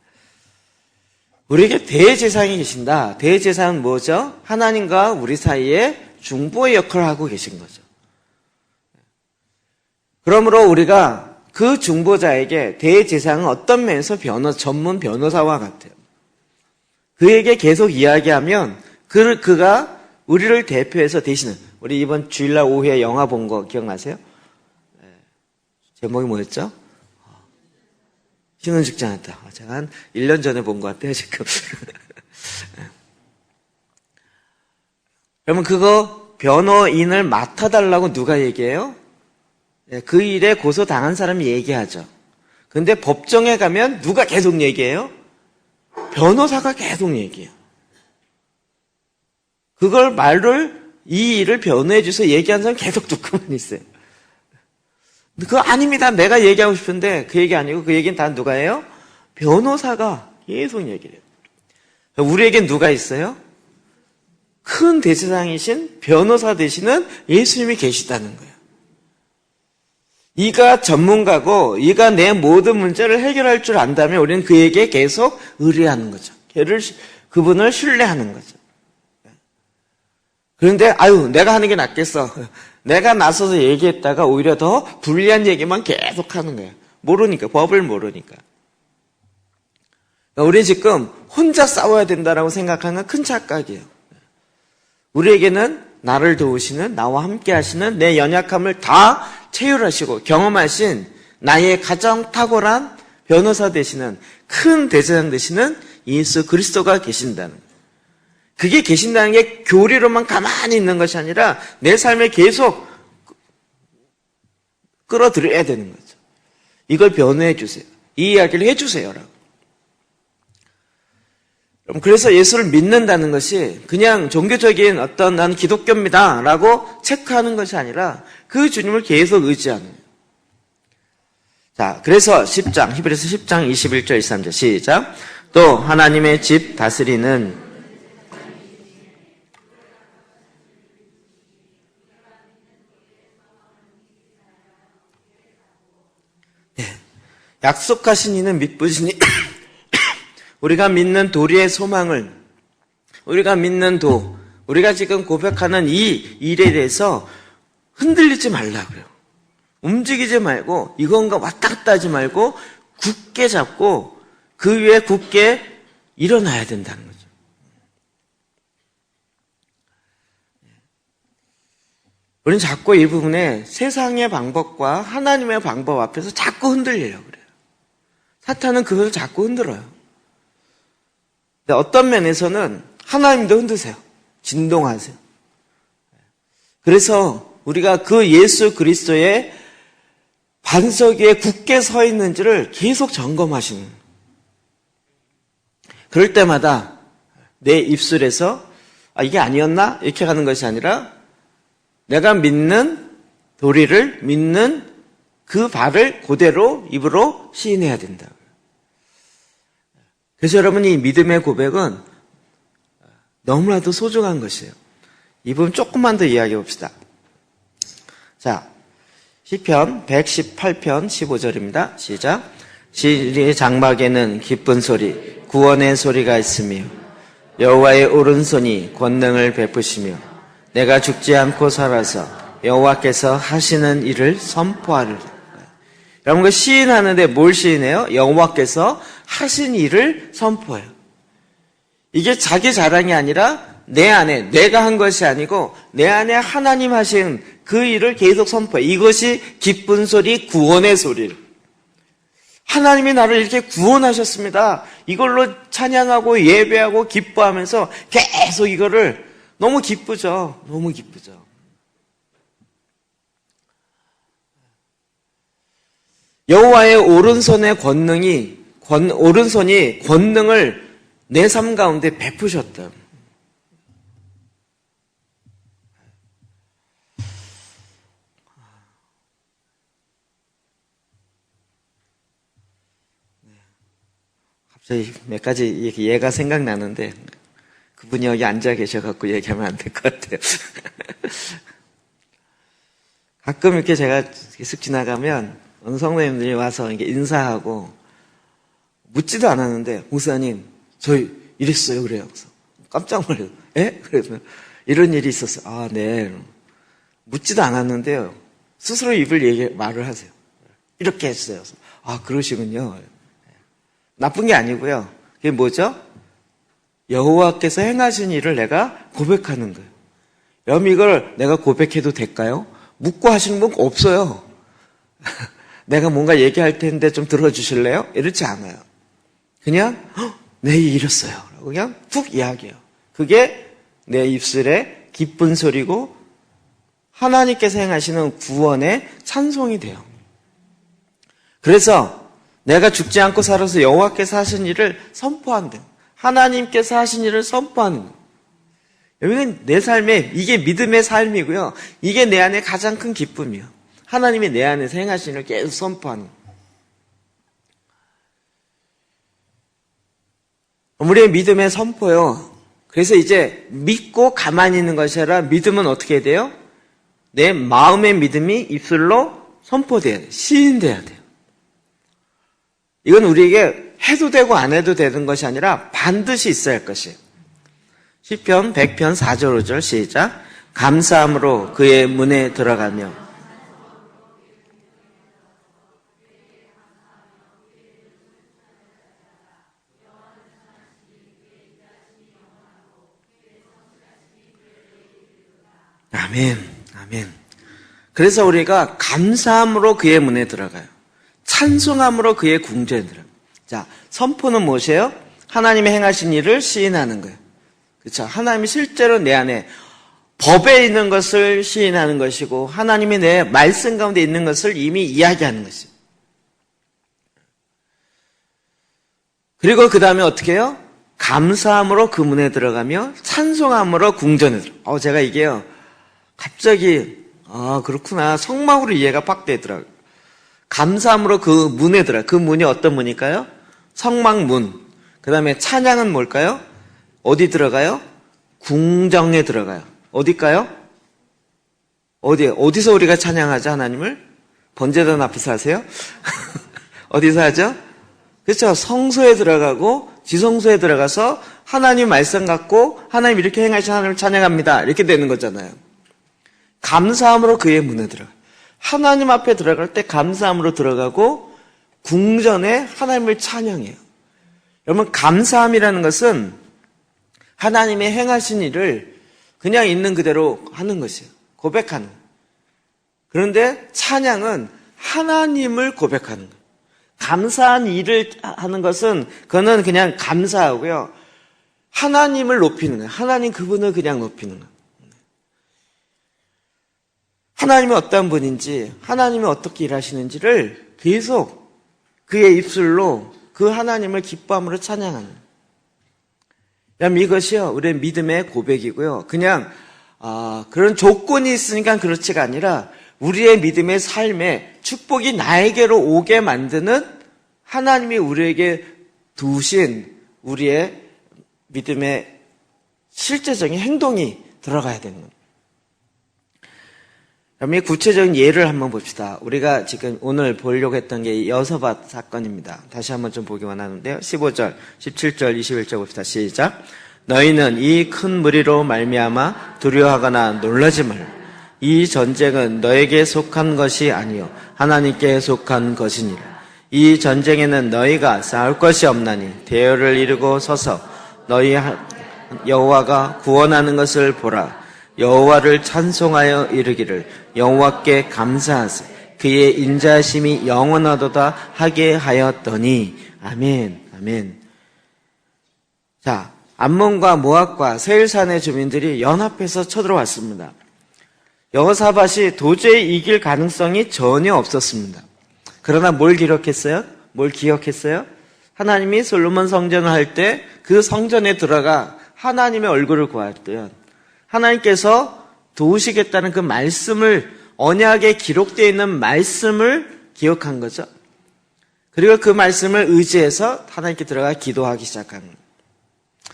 우리에게 대제사장이 계신다. 대제사장은 뭐죠? 하나님과 우리 사이에 중보의 역할을 하고 계신 거죠. 그러므로 우리가 그 중보자에게 대제사장은 어떤 면에서 전문 변호사와 같아요. 그에게 계속 이야기하면 그가 우리를 대표해서 대신은, 우리 이번 주일날 오후에 영화 본 거 기억나세요? 제목이 뭐였죠? 신혼식장 왔다. 제가 한 1년 전에 본 것 같아요, 지금. 그러면 그거 변호인을 맡아달라고 누가 얘기해요? 그 일에 고소당한 사람이 얘기하죠. 근데 법정에 가면 누가 계속 얘기해요? 변호사가 계속 얘기해요. 그걸 이 일을 변호해 주셔서 얘기하는 사람 계속 듣고만 있어요. 그거 아닙니다. 내가 얘기하고 싶은데 그 얘기 아니고 그 얘기는 다 누가 해요? 변호사가 계속 얘기를 해요. 우리에겐 누가 있어요? 큰 대제사장이신 변호사 되시는 예수님이 계시다는 거예요. 이가 전문가고 이가 내 모든 문제를 해결할 줄 안다면 우리는 그에게 계속 의뢰하는 거죠. 그분을 신뢰하는 거죠. 그런데 내가 하는 게 낫겠어. 내가 나서서 얘기했다가 오히려 더 불리한 얘기만 계속 하는 거예요. 모르니까, 법을 모르니까. 우리 지금 혼자 싸워야 된다라고 생각하는 건 큰 착각이에요. 우리에게는 나를 도우시는, 나와 함께 하시는 내 연약함을 다 체휼하시고 경험하신 나의 가장 탁월한 변호사 되시는 큰 대제사장 되시는 예수 그리스도가 계신다는 거예요. 그게 계신다는 게 교리로만 가만히 있는 것이 아니라 내 삶에 계속 끌어들여야 되는 거죠. 이걸 변호해 주세요. 이 이야기를 해 주세요라고. 그래서 예수를 믿는다는 것이 그냥 종교적인 어떤 나는 기독교입니다 라고 체크하는 것이 아니라 그 주님을 계속 의지하는 거예요. 자, 그래서 10장, 히브리서 10장 21절 23절 시작. 또 하나님의 집 다스리는 약속하신 이는 믿으시니 우리가 믿는 도리의 소망을, 우리가 믿는 우리가 지금 고백하는 이 일에 대해서 흔들리지 말라고요. 움직이지 말고 이건가 왔다 갔다 하지 말고 굳게 잡고 그 위에 굳게 일어나야 된다는 거죠. 우리는 자꾸 이 부분에 세상의 방법과 하나님의 방법 앞에서 자꾸 흔들리려고 그래요. 사탄은 그것을 자꾸 흔들어요. 근데 어떤 면에서는 하나님도 흔드세요. 진동하세요. 그래서 우리가 그 예수 그리스도의 반석 위에 굳게 서 있는지를 계속 점검하시는 거예요. 그럴 때마다 내 입술에서 이게 아니었나? 이렇게 가는 것이 아니라 내가 믿는 도리를 믿는 그 바를 그대로 입으로 시인해야 된다. 그래서 여러분 이 믿음의 고백은 너무나도 소중한 것이에요. 이 부분 조금만 더 이야기해 봅시다. 자, 시편 118편 15절입니다. 시작. 진리의 장막에는 기쁜 소리, 구원의 소리가 있으며 여호와의 오른손이 권능을 베푸시며 내가 죽지 않고 살아서 여호와께서 하시는 일을 선포하리라. 여러분 그 시인하는데 뭘 시인해요? 여호와께서 하신 일을 선포해요. 이게 자기 자랑이 아니라 내 안에 내가 한 것이 아니고 내 안에 하나님 하신 그 일을 계속 선포해. 이것이 기쁜 소리, 구원의 소리. 하나님이 나를 이렇게 구원하셨습니다. 이걸로 찬양하고 예배하고 기뻐하면서 계속 이거를 너무 기쁘죠. 너무 기쁘죠. 여호와의 오른손의 오른손이 권능을 내 삶 가운데 베푸셨다. 갑자기 몇 가지 예가 생각나는데 그분이 여기 앉아 계셔갖고 얘기하면 안 될 것 같아요. 가끔 이렇게 제가 계속 지나가면 어느 성도님들이 와서 이렇게 인사하고 묻지도 않았는데 목사님 저희 이랬어요 그래요. 그래서 깜짝 놀라요. 에? 그래서 이런 일이 있었어요. 아, 네. 묻지도 않았는데요. 스스로 말을 하세요. 이렇게 했어요. 그래서, 아, 그러시군요. 나쁜 게 아니고요. 그게 뭐죠? 여호와께서 행하신 일을 내가 고백하는 거예요. 여러분 이걸 내가 고백해도 될까요? 묻고 하시는 분 없어요. 내가 뭔가 얘기할 텐데 좀 들어주실래요? 이렇지 않아요. 그냥 내 이랬어요. 그냥 툭 이야기해요. 그게 내 입술에 기쁜 소리고 하나님께서 행하시는 구원의 찬송이 돼요. 그래서 내가 죽지 않고 살아서 여호와께서 하신 일을 선포한대요. 하나님께서 하신 일을 선포하는 거예요. 여기는 내 삶에 이게 믿음의 삶이고요. 이게 내 안에 가장 큰 기쁨이에요. 하나님이 내 안에서 행하신 일을 계속 선포하는 거예요. 우리의 믿음의 선포요. 그래서 이제 믿고 가만히 있는 것이 아니라 믿음은 어떻게 해야 돼요? 내 마음의 믿음이 입술로 선포돼야 돼요. 시인돼야 돼요. 이건 우리에게 해도 되고 안 해도 되는 것이 아니라 반드시 있어야 할 것이에요. 시편 100편 4절 5절 시작. 감사함으로 그의 문에 들어가며 아멘, 아멘. 그래서 우리가 감사함으로 그의 문에 들어가요. 찬송함으로 그의 궁전에 들어가요. 자, 선포는 무엇이에요? 하나님이 행하신 일을 시인하는 거예요. 그렇죠? 하나님이 실제로 내 안에 법에 있는 것을 시인하는 것이고 하나님이 내 말씀 가운데 있는 것을 이미 이야기하는 것이에요. 그리고 그 다음에 어떻게 해요? 감사함으로 그 문에 들어가며 찬송함으로 궁전에 들어가요. 제가 이게요. 갑자기 그렇구나. 성막으로 이해가 팍 되더라고요. 감사함으로 그 문에 들어가요. 그 문이 어떤 문일까요? 성막문. 그 다음에 찬양은 뭘까요? 어디 들어가요? 궁정에 들어가요. 어딜까요? 어디서 우리가 찬양하죠, 하나님을? 번제단 앞에서 하세요? 어디서 하죠? 그렇죠. 성소에 들어가고 지성소에 들어가서 하나님 말씀 갖고 하나님 이렇게 행하신 하나님을 찬양합니다. 이렇게 되는 거잖아요. 감사함으로 그의 문에 들어가요. 하나님 앞에 들어갈 때 감사함으로 들어가고 궁전에 하나님을 찬양해요. 여러분, 감사함이라는 것은 하나님의 행하신 일을 그냥 있는 그대로 하는 것이에요. 고백하는 거예요. 그런데 찬양은 하나님을 고백하는 거예요. 감사한 일을 하는 것은 그거는 그냥 감사하고요. 하나님을 높이는 거예요. 하나님 그분을 그냥 높이는 거예요. 하나님이 어떤 분인지, 하나님이 어떻게 일하시는지를 계속 그의 입술로 그 하나님을 기뻐함으로 찬양하는 거예요. 이것이요, 우리의 믿음의 고백이고요. 그냥 그런 조건이 있으니까 그렇지가 아니라 우리의 믿음의 삶에 축복이 나에게로 오게 만드는 하나님이 우리에게 두신 우리의 믿음의 실제적인 행동이 들어가야 되는 겁니다. 그럼 이 구체적인 예를 한번 봅시다. 우리가 지금 오늘 보려고 했던 게 여서밧 사건입니다. 다시 한번 좀 보기 원하는데요. 15절, 17절, 21절 봅시다. 시작. 너희는 이 큰 무리로 말미암아 두려워하거나 놀라지 말라. 이 전쟁은 너에게 속한 것이 아니요 하나님께 속한 것이니라. 이 전쟁에는 너희가 싸울 것이 없나니 대열을 이루고 서서 너희 여호와가 구원하는 것을 보라. 여호와를 찬송하여 이르기를 여호와께 감사하세. 그의 인자하심이 영원하도다 하게 하였더니. 아멘, 아멘. 자, 암몬과 모압과 세일산의 주민들이 연합해서 쳐들어왔습니다. 여호사밧이 도저히 이길 가능성이 전혀 없었습니다. 그러나 뭘 기록했어요? 뭘 기억했어요? 하나님이 솔로몬 성전을 할 때 그 성전에 들어가 하나님의 얼굴을 구했던 하나님께서 도우시겠다는 그 말씀을, 언약에 기록되어 있는 말씀을 기억한 거죠. 그리고 그 말씀을 의지해서 하나님께 들어가 기도하기 시작한 거예요.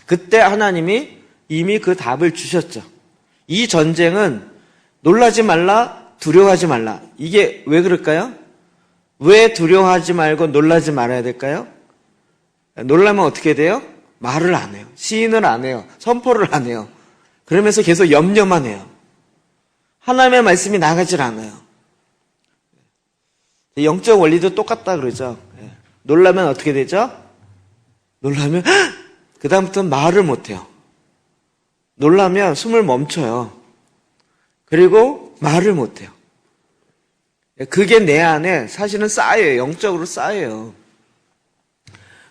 그때 하나님이 이미 그 답을 주셨죠. 이 전쟁은 놀라지 말라, 두려워하지 말라. 이게 왜 그럴까요? 왜 두려워하지 말고 놀라지 말아야 될까요? 놀라면 어떻게 돼요? 말을 안 해요. 시인을 안 해요. 선포를 안 해요. 그러면서 계속 염려만 해요. 하나님의 말씀이 나가질 않아요. 영적 원리도 똑같다 그러죠. 놀라면 어떻게 되죠? 놀라면 그 다음부터는 말을 못해요. 놀라면 숨을 멈춰요. 그리고 말을 못해요. 그게 내 안에 사실은 쌓여요. 영적으로 쌓여요.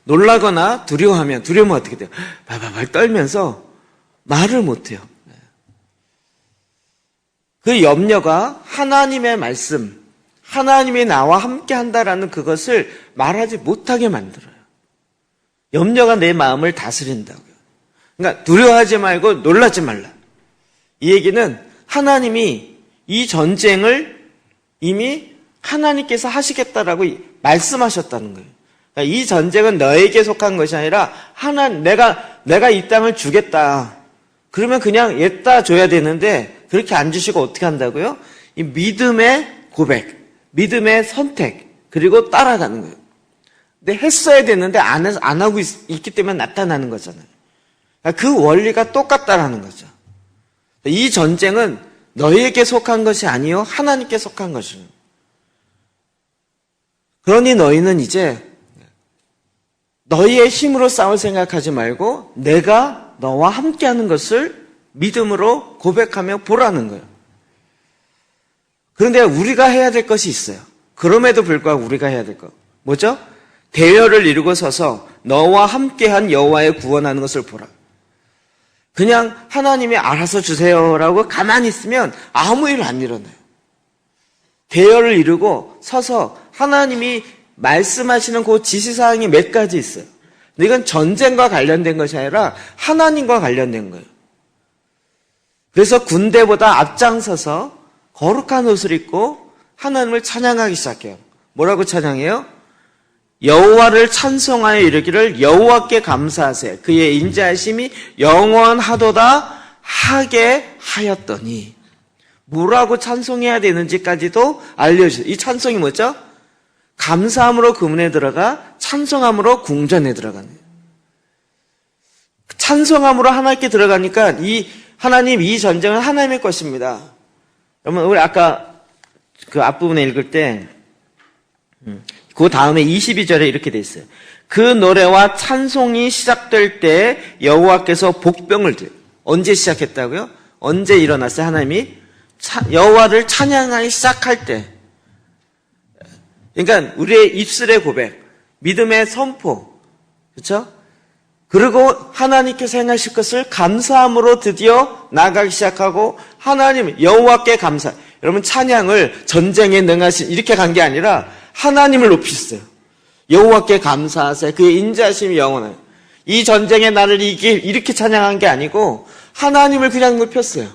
놀라거나 두려우면 어떻게 돼요? 발발발 떨면서 말을 못해요. 그 염려가 하나님의 말씀, 하나님이 나와 함께 한다라는 그것을 말하지 못하게 만들어요. 염려가 내 마음을 다스린다고요. 그러니까 두려워하지 말고 놀라지 말라. 이 얘기는 하나님이 이 전쟁을 이미 하나님께서 하시겠다라고 말씀하셨다는 거예요. 그러니까 이 전쟁은 너에게 속한 것이 아니라 내가 이 땅을 주겠다. 그러면 그냥 얘다 줘야 되는데 그렇게 안 주시고 어떻게 한다고요? 이 믿음의 고백, 믿음의 선택, 그리고 따라가는 거예요. 근데 했어야 되는데 안 하고 있기 때문에 나타나는 거잖아요. 그러니까 그 원리가 똑같다라는 거죠. 이 전쟁은 너희에게 속한 것이 아니요 하나님께 속한 것이에요. 그러니 너희는 이제 너희의 힘으로 싸울 생각하지 말고 내가 너와 함께하는 것을 믿음으로 고백하며 보라는 거예요. 그런데 우리가 해야 될 것이 있어요. 그럼에도 불구하고 우리가 해야 될 것 뭐죠? 대열을 이루고 서서 너와 함께한 여호와의 구원하는 것을 보라. 그냥 하나님이 알아서 주세요라고 가만히 있으면 아무 일 안 일어나요. 대열을 이루고 서서 하나님이 말씀하시는 그 지시사항이 몇 가지 있어요. 근데 이건 전쟁과 관련된 것이 아니라 하나님과 관련된 거예요. 그래서 군대보다 앞장서서 거룩한 옷을 입고 하나님을 찬양하기 시작해요. 뭐라고 찬양해요? 여호와를 찬송하여 이르기를 여호와께 감사하세 그의 인자하심이 영원하도다 하게 하였더니 뭐라고 찬송해야 되는지까지도 알려주세요. 이 찬송이 뭐죠? 감사함으로 금문에 들어가 찬송함으로 궁전에 들어가는 거예요. 찬송함으로 하나님께 들어가니까 하나님 이 전쟁은 하나님의 것입니다. 여러분 우리 아까 그 앞부분에 읽을 때 그 다음에 22절에 이렇게 돼 있어요. 그 노래와 찬송이 시작될 때 여호와께서 복병을 들어요. 언제 시작했다고요? 언제 일어났어요? 하나님이 여호와를 찬양하기 시작할 때. 그러니까 우리의 입술의 고백, 믿음의 선포, 그렇죠? 그리고 하나님께서 행하실 것을 감사함으로 드디어 나가기 시작하고 하나님 여호와께 감사. 여러분 찬양을 전쟁에 능하신 이렇게 간 게 아니라 하나님을 높이셨어요. 여호와께 감사하세 그의 인자하심이 영원해요. 이 전쟁에 나를 이렇게 찬양한 게 아니고 하나님을 그냥 높였어요.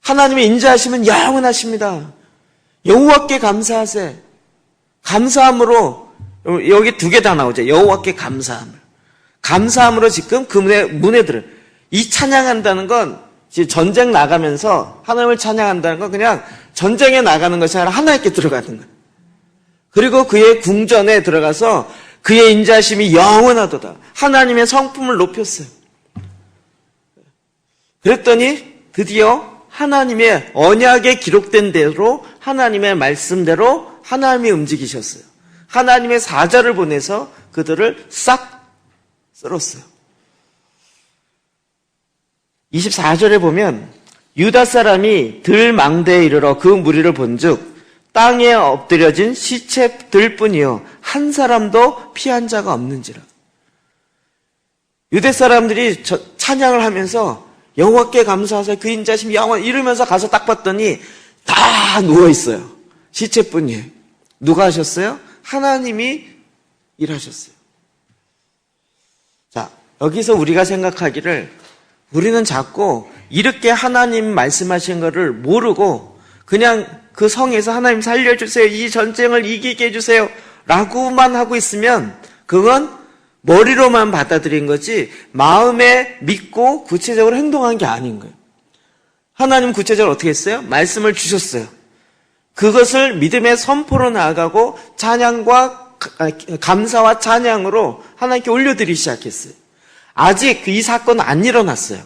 하나님의 인자하심은 영원하십니다. 여호와께 감사하세. 감사함으로 여기 두 개 다 나오죠. 여호와께 감사함을. 감사함으로 지금 그 문에 들어요. 이 찬양한다는 건 전쟁 나가면서 하나님을 찬양한다는 건 그냥 전쟁에 나가는 것이 아니라 하나님께 들어가는 거예요. 그리고 그의 궁전에 들어가서 그의 인자심이 영원하도다. 하나님의 성품을 높였어요. 그랬더니 드디어 하나님의 언약에 기록된 대로 하나님의 말씀대로 하나님이 움직이셨어요. 하나님의 사자를 보내서 그들을 싹 쓸었어요. 24절에 보면 유다 사람이 들망대에 이르러 그 무리를 본즉 땅에 엎드려진 시체들뿐이요 한 사람도 피한 자가 없는지라. 유대 사람들이 찬양을 하면서 여호와께 감사하사 그 인자심 영원 이러면서 가서 딱 봤더니 다 누워있어요. 시체뿐이에요. 누가 하셨어요? 하나님이 일하셨어요. 자, 여기서 우리가 생각하기를 우리는 자꾸 이렇게 하나님 말씀하신 거를 모르고 그냥 그 성에서 하나님 살려주세요. 이 전쟁을 이기게 해주세요. 라고만 하고 있으면 그건 머리로만 받아들인 거지 마음에 믿고 구체적으로 행동한 게 아닌 거예요. 하나님 구체적으로 어떻게 했어요? 말씀을 주셨어요. 그것을 믿음의 선포로 나아가고 찬양과 감사와 찬양으로 하나님께 올려드리기 시작했어요. 아직 이 사건은 안 일어났어요.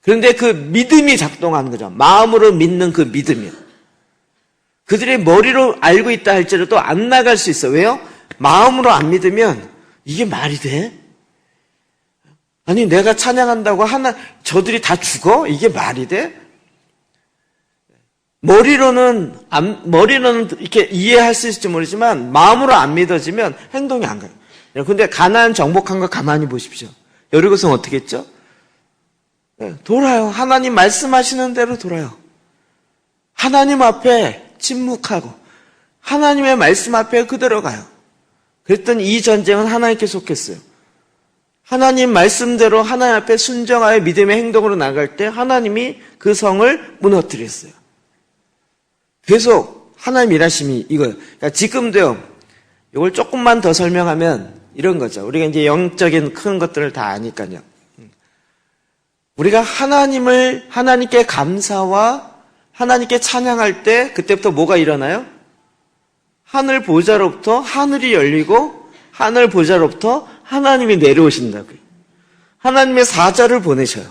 그런데 그 믿음이 작동하는 거죠. 마음으로 믿는 그 믿음이요. 그들의 머리로 알고 있다 할지라도 안 나갈 수 있어요. 왜요? 마음으로 안 믿으면 이게 말이 돼? 아니 내가 찬양한다고 저들이 다 죽어? 이게 말이 돼? 머리로는 이렇게 이해할 수 있을지 모르지만 마음으로 안 믿어지면 행동이 안 가요. 근데 가나안 정복한 거 가만히 보십시오. 여리고성 어떻게 했죠? 돌아요. 하나님 말씀하시는 대로 돌아요. 하나님 앞에 침묵하고 하나님의 말씀 앞에 그대로 가요. 그랬더니 이 전쟁은 하나님께 속했어요. 하나님 말씀대로 하나님 앞에 순정하여 믿음의 행동으로 나갈 때 하나님이 그 성을 무너뜨렸어요. 계속 하나님 일하심이 이거예요. 그러니까 지금도요. 이걸 조금만 더 설명하면 이런 거죠. 우리가 이제 영적인 큰 것들을 다 아니까요. 우리가 하나님께 감사와 하나님께 찬양할 때 그때부터 뭐가 일어나요? 하늘 보좌로부터 하늘이 열리고 하늘 보좌로부터 하나님이 내려오신다고요. 하나님의 사자를 보내셔요.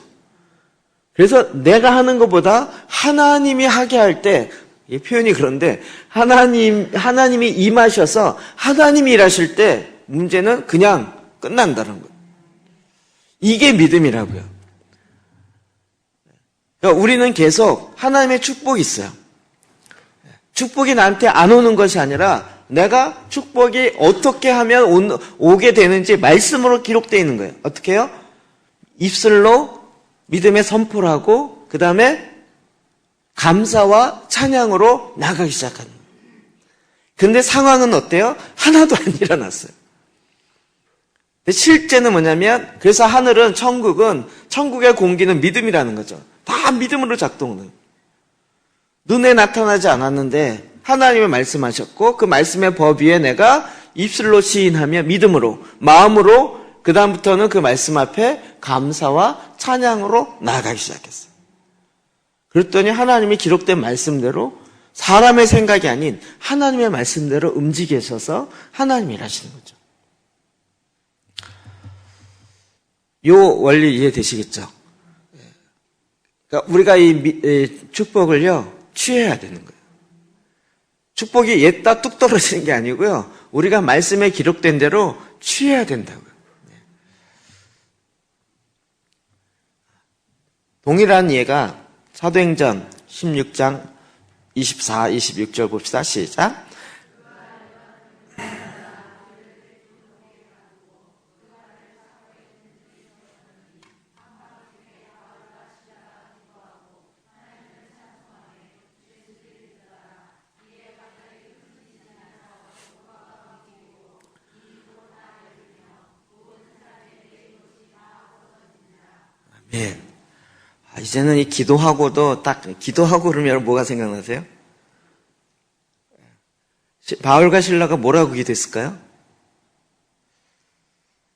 그래서 내가 하는 것보다 하나님이 하게 할 때, 이 표현이 그런데 하나님이 임하셔서 하나님이 일하실 때 문제는 그냥 끝난다는 거예요. 이게 믿음이라고요. 그러니까 우리는 계속 하나님의 축복이 있어요. 축복이 나한테 안 오는 것이 아니라 내가 축복이 어떻게 하면 오게 되는지 말씀으로 기록되어 있는 거예요. 어떻게 해요? 입술로 믿음의 선포를 하고 그 다음에 감사와 찬양으로 나가기 시작하는 거예요. 그런데 상황은 어때요? 하나도 안 일어났어요. 근데 실제는 뭐냐면 그래서 하늘은 천국의 공기는 믿음이라는 거죠. 다 믿음으로 작동하는 거예요. 눈에 나타나지 않았는데 하나님이 말씀하셨고 그 말씀의 법 위에 내가 입술로 시인하며 믿음으로 마음으로 그 다음부터는 그 말씀 앞에 감사와 찬양으로 나아가기 시작했어요. 그랬더니 하나님이 기록된 말씀대로 사람의 생각이 아닌 하나님의 말씀대로 움직이셔서 하나님이 일하시는 거죠. 요 원리 이해되시겠죠? 그러니까 우리가 이 축복을요 취해야 되는 거예요. 축복이 옛다 뚝 떨어지는 게 아니고요. 우리가 말씀에 기록된 대로 취해야 된다고요. 동일한 예가 사도행전 16장 24, 26절 봅시다. 시작. 예. 이제는 이 기도하고도 기도하고 그러면 뭐가 생각나세요? 바울과 실라가 뭐라고 기도했을까요?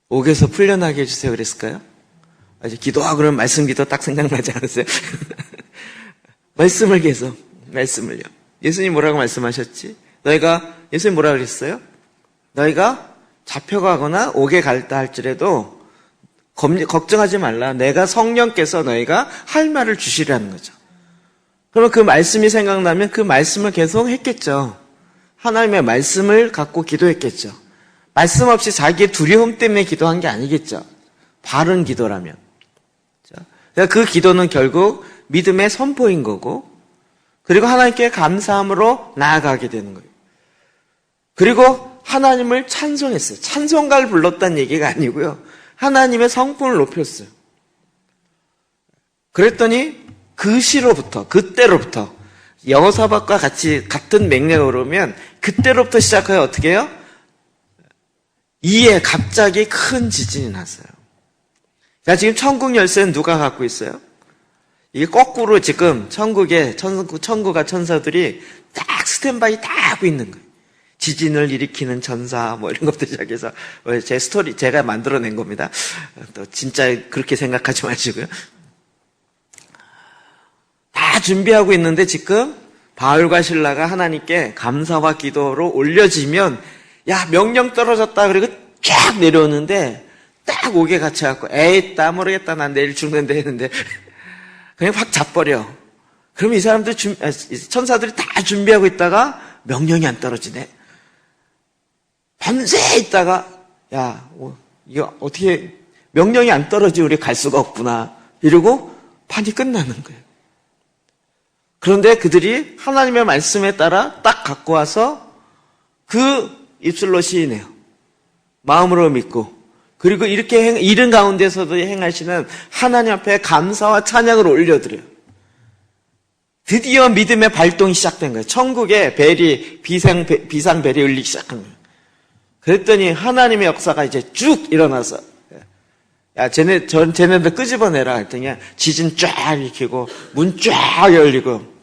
옥에서 풀려나게 해주세요 그랬을까요? 이제 기도하고 그러면 말씀 기도 딱 생각나지 않으세요? 말씀을 계속, 말씀을요. 예수님 뭐라고 말씀하셨지? 예수님 뭐라고 그랬어요? 너희가 잡혀가거나 옥에 갈다 할지라도 걱정하지 말라. 내가 성령께서 너희가 할 말을 주시라는 거죠. 그러면 그 말씀이 생각나면 그 말씀을 계속 했겠죠. 하나님의 말씀을 갖고 기도했겠죠. 말씀 없이 자기의 두려움 때문에 기도한 게 아니겠죠. 바른 기도라면. 그러니까 그 기도는 결국 믿음의 선포인 거고 그리고 하나님께 감사함으로 나아가게 되는 거예요. 그리고 하나님을 찬송했어요. 찬송가를 불렀다는 얘기가 아니고요. 하나님의 성품을 높였어요. 그랬더니 그때로부터 여호사밧과 같은 맥락으로 오면 그때로부터 시작하여 어떻게 해요? 이에 갑자기 큰 지진이 났어요. 자, 지금 천국 열쇠는 누가 갖고 있어요? 이게 거꾸로 지금 천국과 천사들이 딱 스탠바이 딱 하고 있는 거예요. 지진을 일으키는 전사 이런 것부터 시작해서 제 스토리 제가 만들어낸 겁니다. 또 진짜 그렇게 생각하지 마시고요. 다 준비하고 있는데 지금 바울과 실라가 하나님께 감사와 기도로 올려지면 명령 떨어졌다 그리고 쫙 내려오는데 딱 옥에 갇혀갖고 에이 모르겠다 난 내일 죽는데 했는데 그냥 확 자버려. 그럼 이 사람들 천사들이 다 준비하고 있다가 명령이 안 떨어지네. 밤새 있다가 이거 어떻게 명령이 안 떨어지고 우리 갈 수가 없구나 이러고 판이 끝나는 거예요. 그런데 그들이 하나님의 말씀에 따라 딱 갖고 와서 그 입술로 시인해요. 마음으로 믿고 그리고 이렇게 이른 가운데서도 행하시는 하나님 앞에 감사와 찬양을 올려드려요. 드디어 믿음의 발동이 시작된 거예요. 천국에 비상벨이 울리기 시작한 거예요. 그랬더니 하나님의 역사가 이제 쭉 일어나서 쟤네들 끄집어내라 했더니 지진 쫙 일으키고 문 쫙 열리고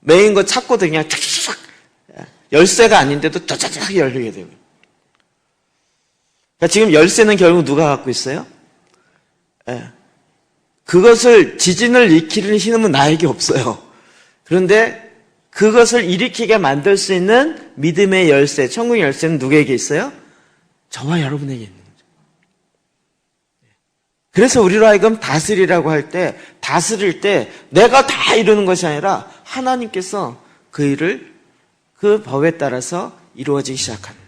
메인 거 찾고 그냥 쫙쫙 열쇠가 아닌데도 쫙쫙 열리게 되고 그러니까 지금 열쇠는 결국 누가 갖고 있어요? 예. 그것을 지진을 일으키는 힘은 나에게 없어요. 그런데 그것을 일으키게 만들 수 있는 믿음의 열쇠, 천국의 열쇠는 누구에게 있어요? 저와 여러분에게 있는 거죠. 그래서 우리로 하여금 다스리라고 할 때, 다스릴 때 내가 다 이루는 것이 아니라 하나님께서 그 일을 그 법에 따라서 이루어지기 시작하는 거예요.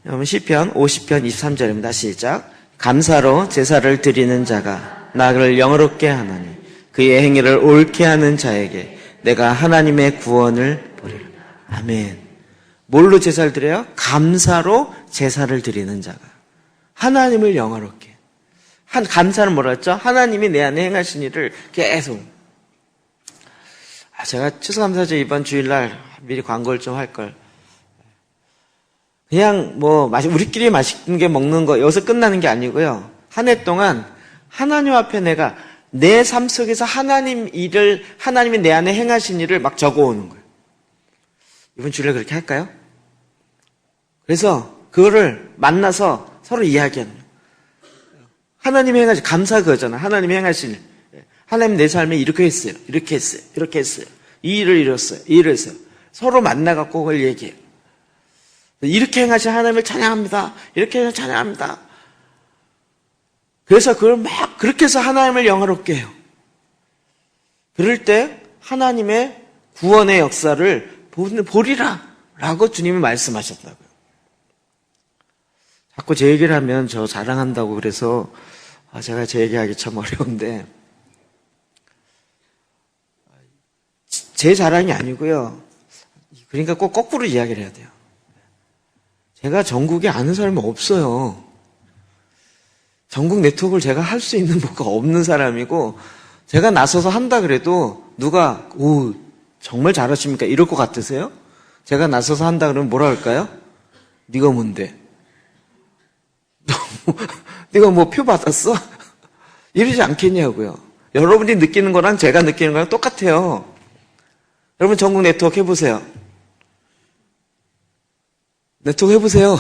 여러분 시편 50편 23절입니다. 시작. 감사로 제사를 드리는 자가 나를 영화롭게 하나니 그의 행위를 옳게 하는 자에게 내가 하나님의 구원을 보리라. 아멘. 뭘로 제사를 드려요? 감사로 제사를 드리는 자가 하나님을 영화롭게. 감사는 뭐라 했죠? 하나님이 내 안에 행하신 일을 계속. 제가 추수감사절 이번 주일날 미리 광고를 좀 할걸. 그냥 우리끼리 맛있는 게 먹는 거 여기서 끝나는 게 아니고요. 한 해 동안 하나님 앞에 내가 내 삶 속에서 하나님이 내 안에 행하신 일을 막 적어오는 거예요. 이번 주일에 그렇게 할까요? 그래서 그거를 만나서 서로 이야기하는 거예요. 하나님이 행하신, 감사 그거잖아. 하나님이 행하신 일. 하나님 내 삶에 이렇게 했어요. 이렇게 했어요. 이렇게 했어요. 이 일을 이뤘어요. 이 일을 했어요. 서로 만나갖고 그걸 얘기해요. 이렇게 행하신 하나님을 찬양합니다. 이렇게 해서 찬양합니다. 그래서 그걸 막 그렇게 해서 하나님을 영화롭게 해요. 그럴 때 하나님의 구원의 역사를 보리라 라고 주님이 말씀하셨다고요. 자꾸 제 얘기를 하면 저 자랑한다고 그래서 제가 제 얘기하기 참 어려운데 제 자랑이 아니고요. 그러니까 꼭 거꾸로 이야기를 해야 돼요. 제가 전국에 아는 사람이 없어요. 전국 네트워크를 제가 할 수 있는 뭐가 없는 사람이고 제가 나서서 한다 그래도 누가 정말 잘하십니까? 이럴 것 같으세요? 제가 나서서 한다 그러면 뭐라 할까요? 네가 뭔데? 네가 뭐 표 받았어? 이러지 않겠냐고요. 여러분이 느끼는 거랑 제가 느끼는 거랑 똑같아요. 여러분 전국 네트워크 해보세요. 네트워크 해보세요.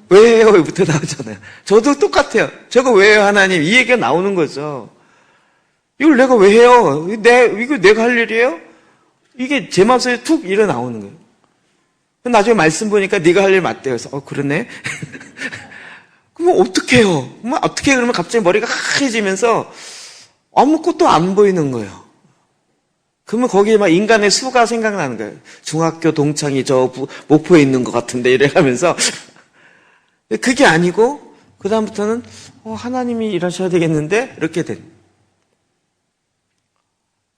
왜 해요? 부터 나오잖아요. 저도 똑같아요. 저거 왜 해요, 하나님? 이 얘기가 나오는 거죠. 이걸 내가 왜 해요? 이거 내가 할 일이에요? 이게 제 마음속에 툭 일어 나오는 거예요. 나중에 말씀 보니까 네가 할 일 맞대요. 그래서 그러네. 그럼 어떡해요? 어떻게 그러면 갑자기 머리가 하얘지면서 아무것도 안 보이는 거예요. 그러면 거기에 막 인간의 수가 생각나는 거예요. 중학교 동창이 저 목포에 있는 것 같은데 이래가면서 그게 아니고 그 다음부터는 하나님이 일하셔야 되겠는데 이렇게 된.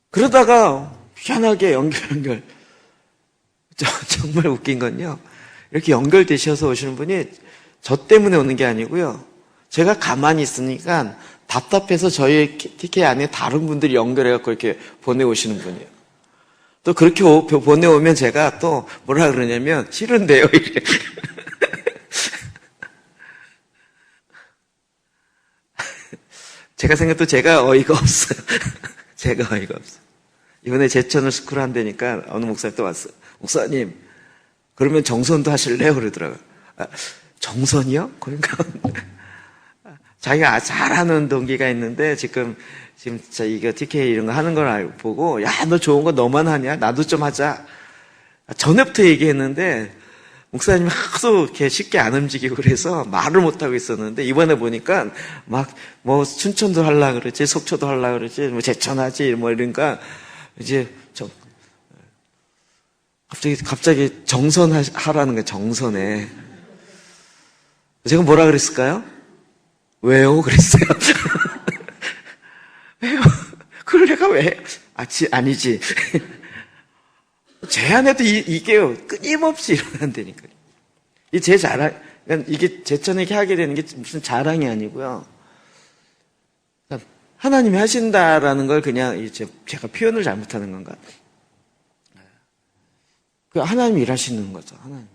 그러다가 희한하게 연결. 정말 웃긴 건요. 이렇게 연결되셔서 오시는 분이 저 때문에 오는 게 아니고요. 제가 가만히 있으니까 답답해서 저희 TK 안에 다른 분들이 연결해갖고 이렇게 보내오시는 분이에요. 또 그렇게 보내오면 제가 또 뭐라 그러냐면 싫은데요. 이래. 제가 생각해도 제가 어이가 없어요. 제가 어이가 없어요. 이번에 제천을 스쿨 한다니까 어느 목사님 또 왔어요. 목사님, 그러면 정선도 하실래요? 그러더라고요. 정선이요? 그러니까 자기가 잘하는 동기가 있는데 지금 진짜 이거 TK 이런 거 하는 걸 보고 야, 너 좋은 거 너만 하냐? 나도 좀 하자. 전에부터 얘기했는데 목사님이 하도 이렇게 쉽게 안 움직이고 그래서 말을 못 하고 있었는데 이번에 보니까 막 뭐 춘천도 하려고 그러지, 속초도 하려고 그러지, 뭐 제천하지 뭐 이러니까 이제 갑자기 정선하라는 거예요. 정선에. 제가 뭐라 그랬을까요? 왜요? 그랬어요. 왜요? 그걸 내가 왜 해? 아니지. 제 안에도 이게요, 끊임없이 일어난다니까요. 제 자랑, 이게 제천에게 하게 되는 게 무슨 자랑이 아니고요. 하나님이 하신다라는 걸 그냥 제가 표현을 잘못하는 건가? 하나님이 일하시는 거죠, 하나님이요.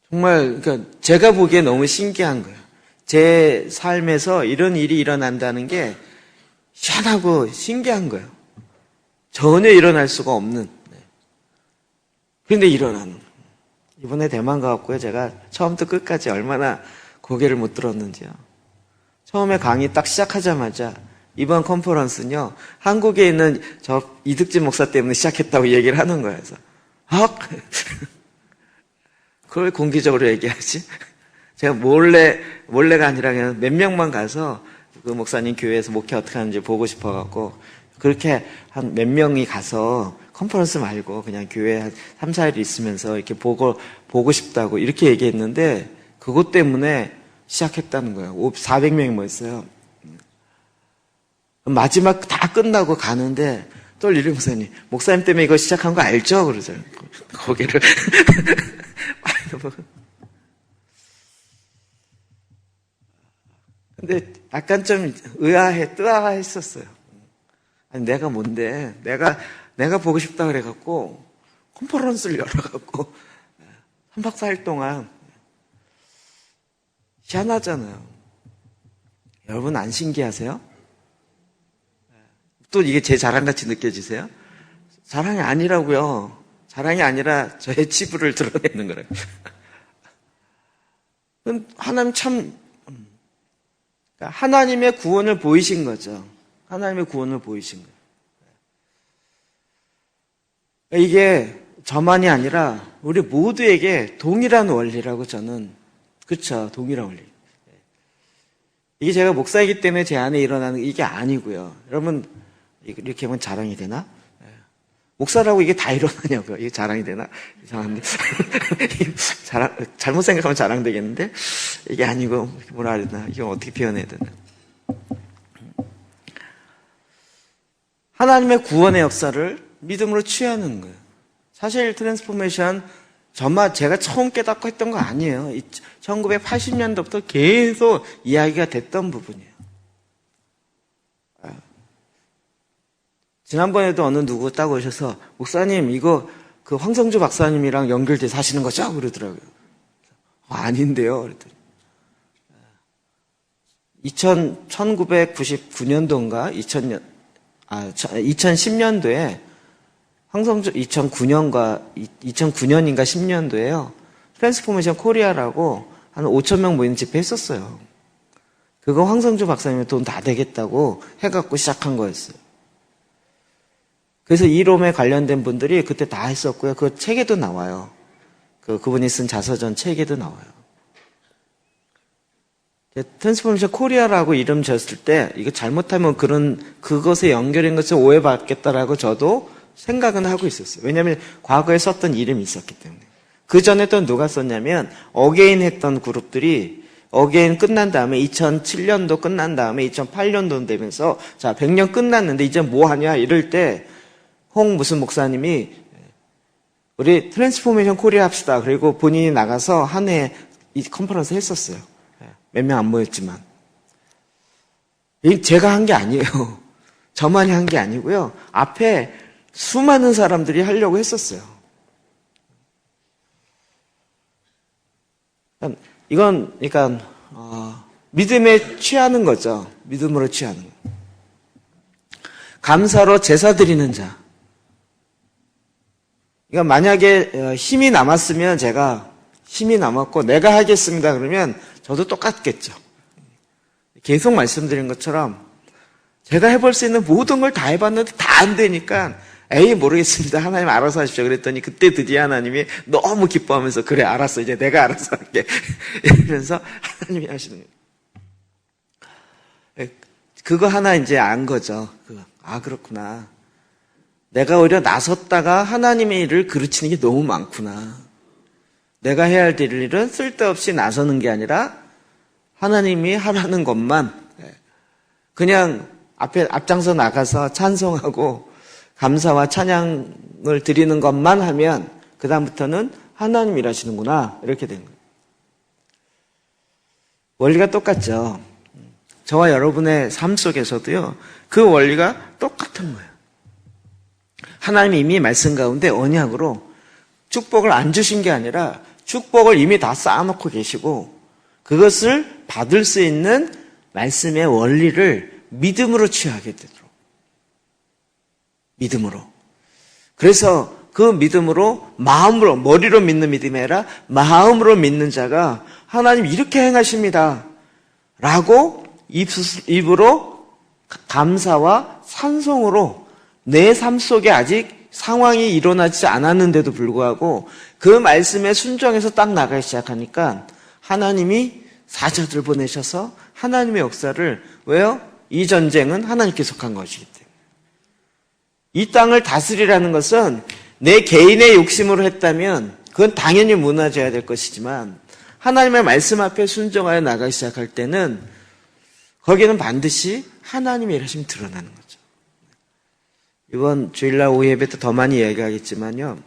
정말, 그러니까 제가 보기에 너무 신기한 거예요. 제 삶에서 이런 일이 일어난다는 게 희한하고 신기한 거예요. 전혀 일어날 수가 없는. 그런데 일어나는 거예요. 이번에 대만 가갖고요, 제가 처음부터 끝까지 얼마나 고개를 못 들었는지요. 처음에 강의 딱 시작하자마자 이번 컨퍼런스는요, 한국에 있는 저 이득진 목사 때문에 시작했다고 얘기를 하는 거예요. 그래서 그걸 공개적으로 얘기하지? 제가 몰래가 아니라 그냥 몇 명만 가서 그 목사님 교회에서 목회 어떻게 하는지 보고 싶어갖고, 그렇게 한 몇 명이 가서 컨퍼런스 말고 그냥 교회 한 3, 4일 있으면서 이렇게 보고 싶다고 이렇게 얘기했는데, 그것 때문에 시작했다는 거예요. 400명이 모였어요. 마지막 다 끝나고 가는데, 또 리리 목사님 때문에 이거 시작한 거 알죠? 그러죠. 고개를. 근데 약간 좀 뜨아했었어요. 아니, 내가 뭔데? 내가 보고 싶다 그래갖고, 컨퍼런스를 열어갖고, 3박 4일 동안, 희한하잖아요. 여러분 안 신기하세요? 또 이게 제 자랑같이 느껴지세요? 자랑이 아니라고요. 자랑이 아니라 저의 치부를 드러내는 거래요. 하나님 하나님의 구원을 보이신 거죠. 하나님의 구원을 보이신 거예요. 이게 저만이 아니라 우리 모두에게 동일한 원리라고 저는, 그렇죠, 동일한 원리. 이게 제가 목사이기 때문에 제 안에 일어나는 이게 아니고요. 여러분, 이렇게 하면 자랑이 되나? 목사라고 이게 다 일어나냐고요. 이게 자랑이 되나? 이상한데. 잘못 생각하면 자랑되겠는데? 이게 아니고, 뭐라 해야 되나? 이거 어떻게 표현해야 되나? 하나님의 구원의 역사를 믿음으로 취하는 거예요. 사실 트랜스포메이션, 제가 처음 깨닫고 했던 거 아니에요. 1980년도부터 계속 이야기가 됐던 부분이에요. 지난번에도 어느 누구 딱 오셔서, 목사님, 이거 그 황성주 박사님이랑 연결돼서 하시는 거죠? 그러더라고요. 아닌데요. 그랬더니. 1999년도인가? 2010년도에 황성주 2009년인가 10년도에요. 트랜스포메이션 코리아라고 한 5,000명 모이는 집회 했었어요. 그거 황성주 박사님이 돈 다 되겠다고 해갖고 시작한 거였어요. 그래서 이롬에 관련된 분들이 그때 다 했었고요. 그 책에도 나와요. 그분이 쓴 자서전 책에도 나와요. 트랜스포메이션 코리아라고 이름 지었을 때 이거 잘못하면 그것에 연결인 것을 오해받겠다라고 저도 생각은 하고 있었어요. 왜냐하면 과거에 썼던 이름이 있었기 때문에. 그 전에 또 누가 썼냐면 어게인 했던 그룹들이 어게인 끝난 다음에 2007년도 끝난 다음에 2008년도 되면서 자 100년 끝났는데 이제 뭐 하냐 이럴 때 무슨 목사님이 우리 트랜스포메이션 코리아 합시다. 그리고 본인이 나가서 한 해 이 컨퍼런스 했었어요. 몇 명 안 모였지만. 제가 한 게 아니에요. 저만이 한 게 아니고요. 앞에 수많은 사람들이 하려고 했었어요. 이건 그러니까 믿음에 취하는 거죠. 믿음으로 취하는 거. 감사로 제사 드리는 자. 그러니까 만약에 힘이 남았으면 제가 힘이 남았고 내가 하겠습니다 그러면 저도 똑같겠죠. 계속 말씀드린 것처럼 제가 해볼 수 있는 모든 걸 다 해봤는데 다 안 되니까 에이 모르겠습니다. 하나님 알아서 하십시오. 그랬더니 그때 드디어 하나님이 너무 기뻐하면서 그래 알았어. 이제 내가 알아서 할게. 이러면서 하나님이 하시는 거예요. 그거 하나 이제 안 거죠. 그렇구나. 내가 오히려 나섰다가 하나님의 일을 그르치는 게 너무 많구나. 내가 해야 할 일은 쓸데없이 나서는 게 아니라 하나님이 하라는 것만 그냥 앞장서 나가서 찬송하고 감사와 찬양을 드리는 것만 하면 그 다음부터는 하나님 일하시는구나 이렇게 된 거예요. 원리가 똑같죠. 저와 여러분의 삶 속에서도요. 그 원리가 똑같은 거예요. 하나님이 이미 말씀 가운데 언약으로 축복을 안 주신 게 아니라 축복을 이미 다 쌓아놓고 계시고 그것을 받을 수 있는 말씀의 원리를 믿음으로 취하게 되도록. 믿음으로. 그래서 그 믿음으로 마음으로, 머리로 믿는 믿음이 아니라 마음으로 믿는 자가 하나님 이렇게 행하십니다 라고 입으로 감사와 찬송으로 내 삶 속에 아직 상황이 일어나지 않았는데도 불구하고 그 말씀에 순종해서 딱 나가기 시작하니까 하나님이 사자들 보내셔서 하나님의 역사를, 왜요? 이 전쟁은 하나님께서 한 것이기 때문에. 이 땅을 다스리라는 것은 내 개인의 욕심으로 했다면 그건 당연히 무너져야 될 것이지만 하나님의 말씀 앞에 순종하여 나가기 시작할 때는 거기에는 반드시 하나님의 일하심이 드러나는 거죠. 이번 주일날 오후 예배 때 더 많이 이야기하겠지만요.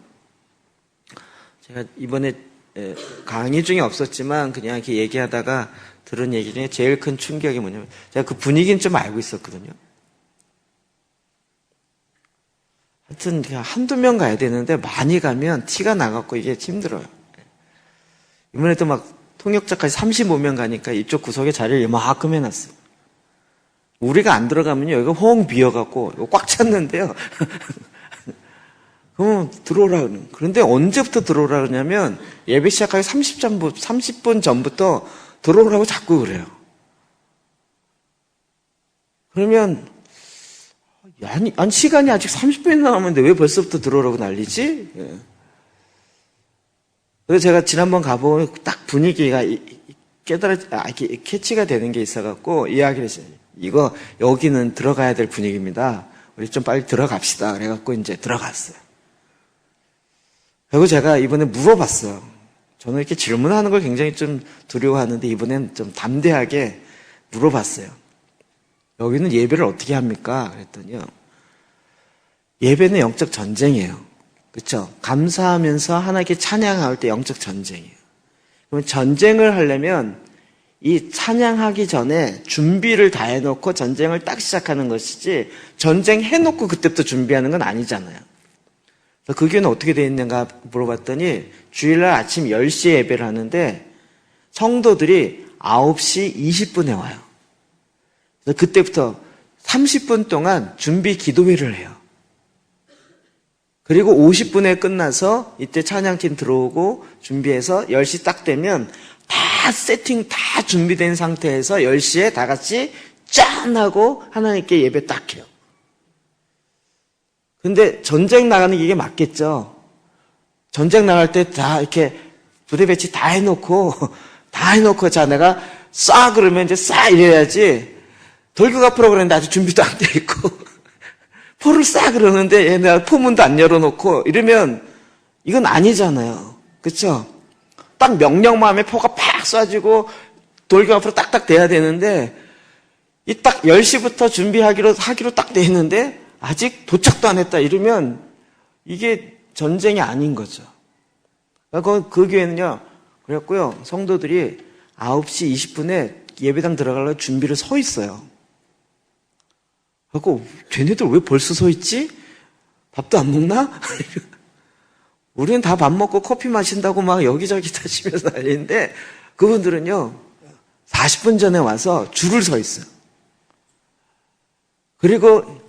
제가 이번에 강의 중에 없었지만 그냥 이렇게 얘기하다가 들은 얘기 중에 제일 큰 충격이 뭐냐면 제가 그 분위기는 좀 알고 있었거든요. 하여튼 그냥 한두 명 가야 되는데 많이 가면 티가 나갖고 이게 힘들어요. 이번에도 막 통역자까지 35명 가니까 이쪽 구석에 자리를 이만큼 해놨어요. 우리가 안 들어가면요, 여기가 호응 비어갖고, 이거 꽉 찼는데요. 그럼 들어오라. 그런데 언제부터 들어오라 그러냐면, 예배 시작하기 30분 전부터 들어오라고 자꾸 그래요. 그러면, 아니, 시간이 아직 30분이 남았는데 왜 벌써부터 들어오라고 난리지? 예. 그래서 제가 지난번 가보면 딱 분위기가 캐치가 되는 게 있어갖고 이야기를 했어요. 이거 여기는 들어가야 될 분위기입니다. 우리 좀 빨리 들어갑시다. 그래갖고 이제 들어갔어요. 그리고 제가 이번에 물어봤어요. 저는 이렇게 질문하는 걸 굉장히 좀 두려워하는데 이번엔 좀 담대하게 물어봤어요. 여기는 예배를 어떻게 합니까? 그랬더니요. 예배는 영적 전쟁이에요. 그렇죠? 감사하면서 하나님께 찬양할 때 영적 전쟁이에요. 그러면 전쟁을 하려면 이 찬양하기 전에 준비를 다 해놓고 전쟁을 딱 시작하는 것이지 전쟁 해놓고 그때부터 준비하는 건 아니잖아요. 그래서 그 교회는 어떻게 되어 있는가 물어봤더니 주일날 아침 10시에 예배를 하는데 성도들이 9시 20분에 와요. 그래서 그때부터 30분 동안 준비 기도회를 해요. 그리고 50분에 끝나서 이때 찬양팀 들어오고 준비해서 10시 딱 되면 다 세팅 다 준비된 상태에서 10시에 다 같이 짠 하고 하나님께 예배 딱 해요. 근데 전쟁 나가는 게 이게 맞겠죠. 전쟁 나갈 때 다 이렇게 부대 배치 다 해놓고 자 내가 쏴 그러면 이제 쏴 이래야지. 돌격 앞으로 그러는데 아직 준비도 안 돼 있고 포를 쏴 그러는데 얘네가 포문도 안 열어놓고 이러면 이건 아니잖아요. 그렇죠? 딱 명령마음에 포가 팍 쏴지고 돌격 앞으로 딱딱 돼야 되는데 이 딱 10시부터 준비하기로 딱 돼 있는데 아직 도착도 안 했다 이러면 이게 전쟁이 아닌 거죠. 그 교회는요. 그랬고요. 성도들이 9시 20분에 예배당 들어가려고 준비를 서 있어요. 그래서 쟤네들 왜 벌써 서 있지? 밥도 안 먹나? 우리는 다 밥 먹고 커피 마신다고 막 여기저기 다니면서 난리인데 그분들은요 40분 전에 와서 줄을 서 있어요. 그리고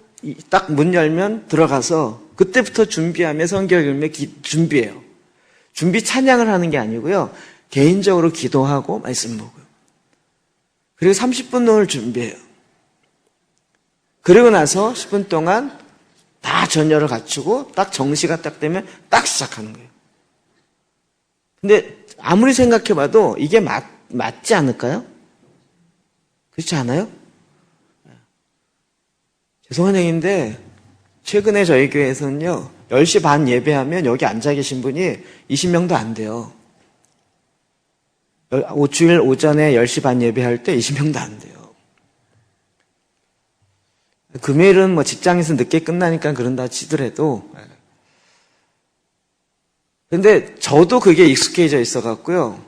딱 문 열면 들어가서 그때부터 준비하며 성경 읽으며 준비해요. 준비 찬양을 하는 게 아니고요. 개인적으로 기도하고 말씀 보고요. 그리고 30분 동안 준비해요. 그리고 나서 10분 동안 다 전열을 갖추고 딱 정시가 딱 되면 딱 시작하는 거예요. 근데 아무리 생각해봐도 이게 맞지 않을까요? 그렇지 않아요? 죄송한 얘기인데 최근에 저희 교회에서는요 10시 반 예배하면 여기 앉아 계신 분이 20명도 안 돼요. 주일 오전에 10시 반 예배할 때 20명도 안 돼요. 금요일은 뭐 직장에서 늦게 끝나니까 그런다 치더라도 근데 저도 그게 익숙해져 있어갖고요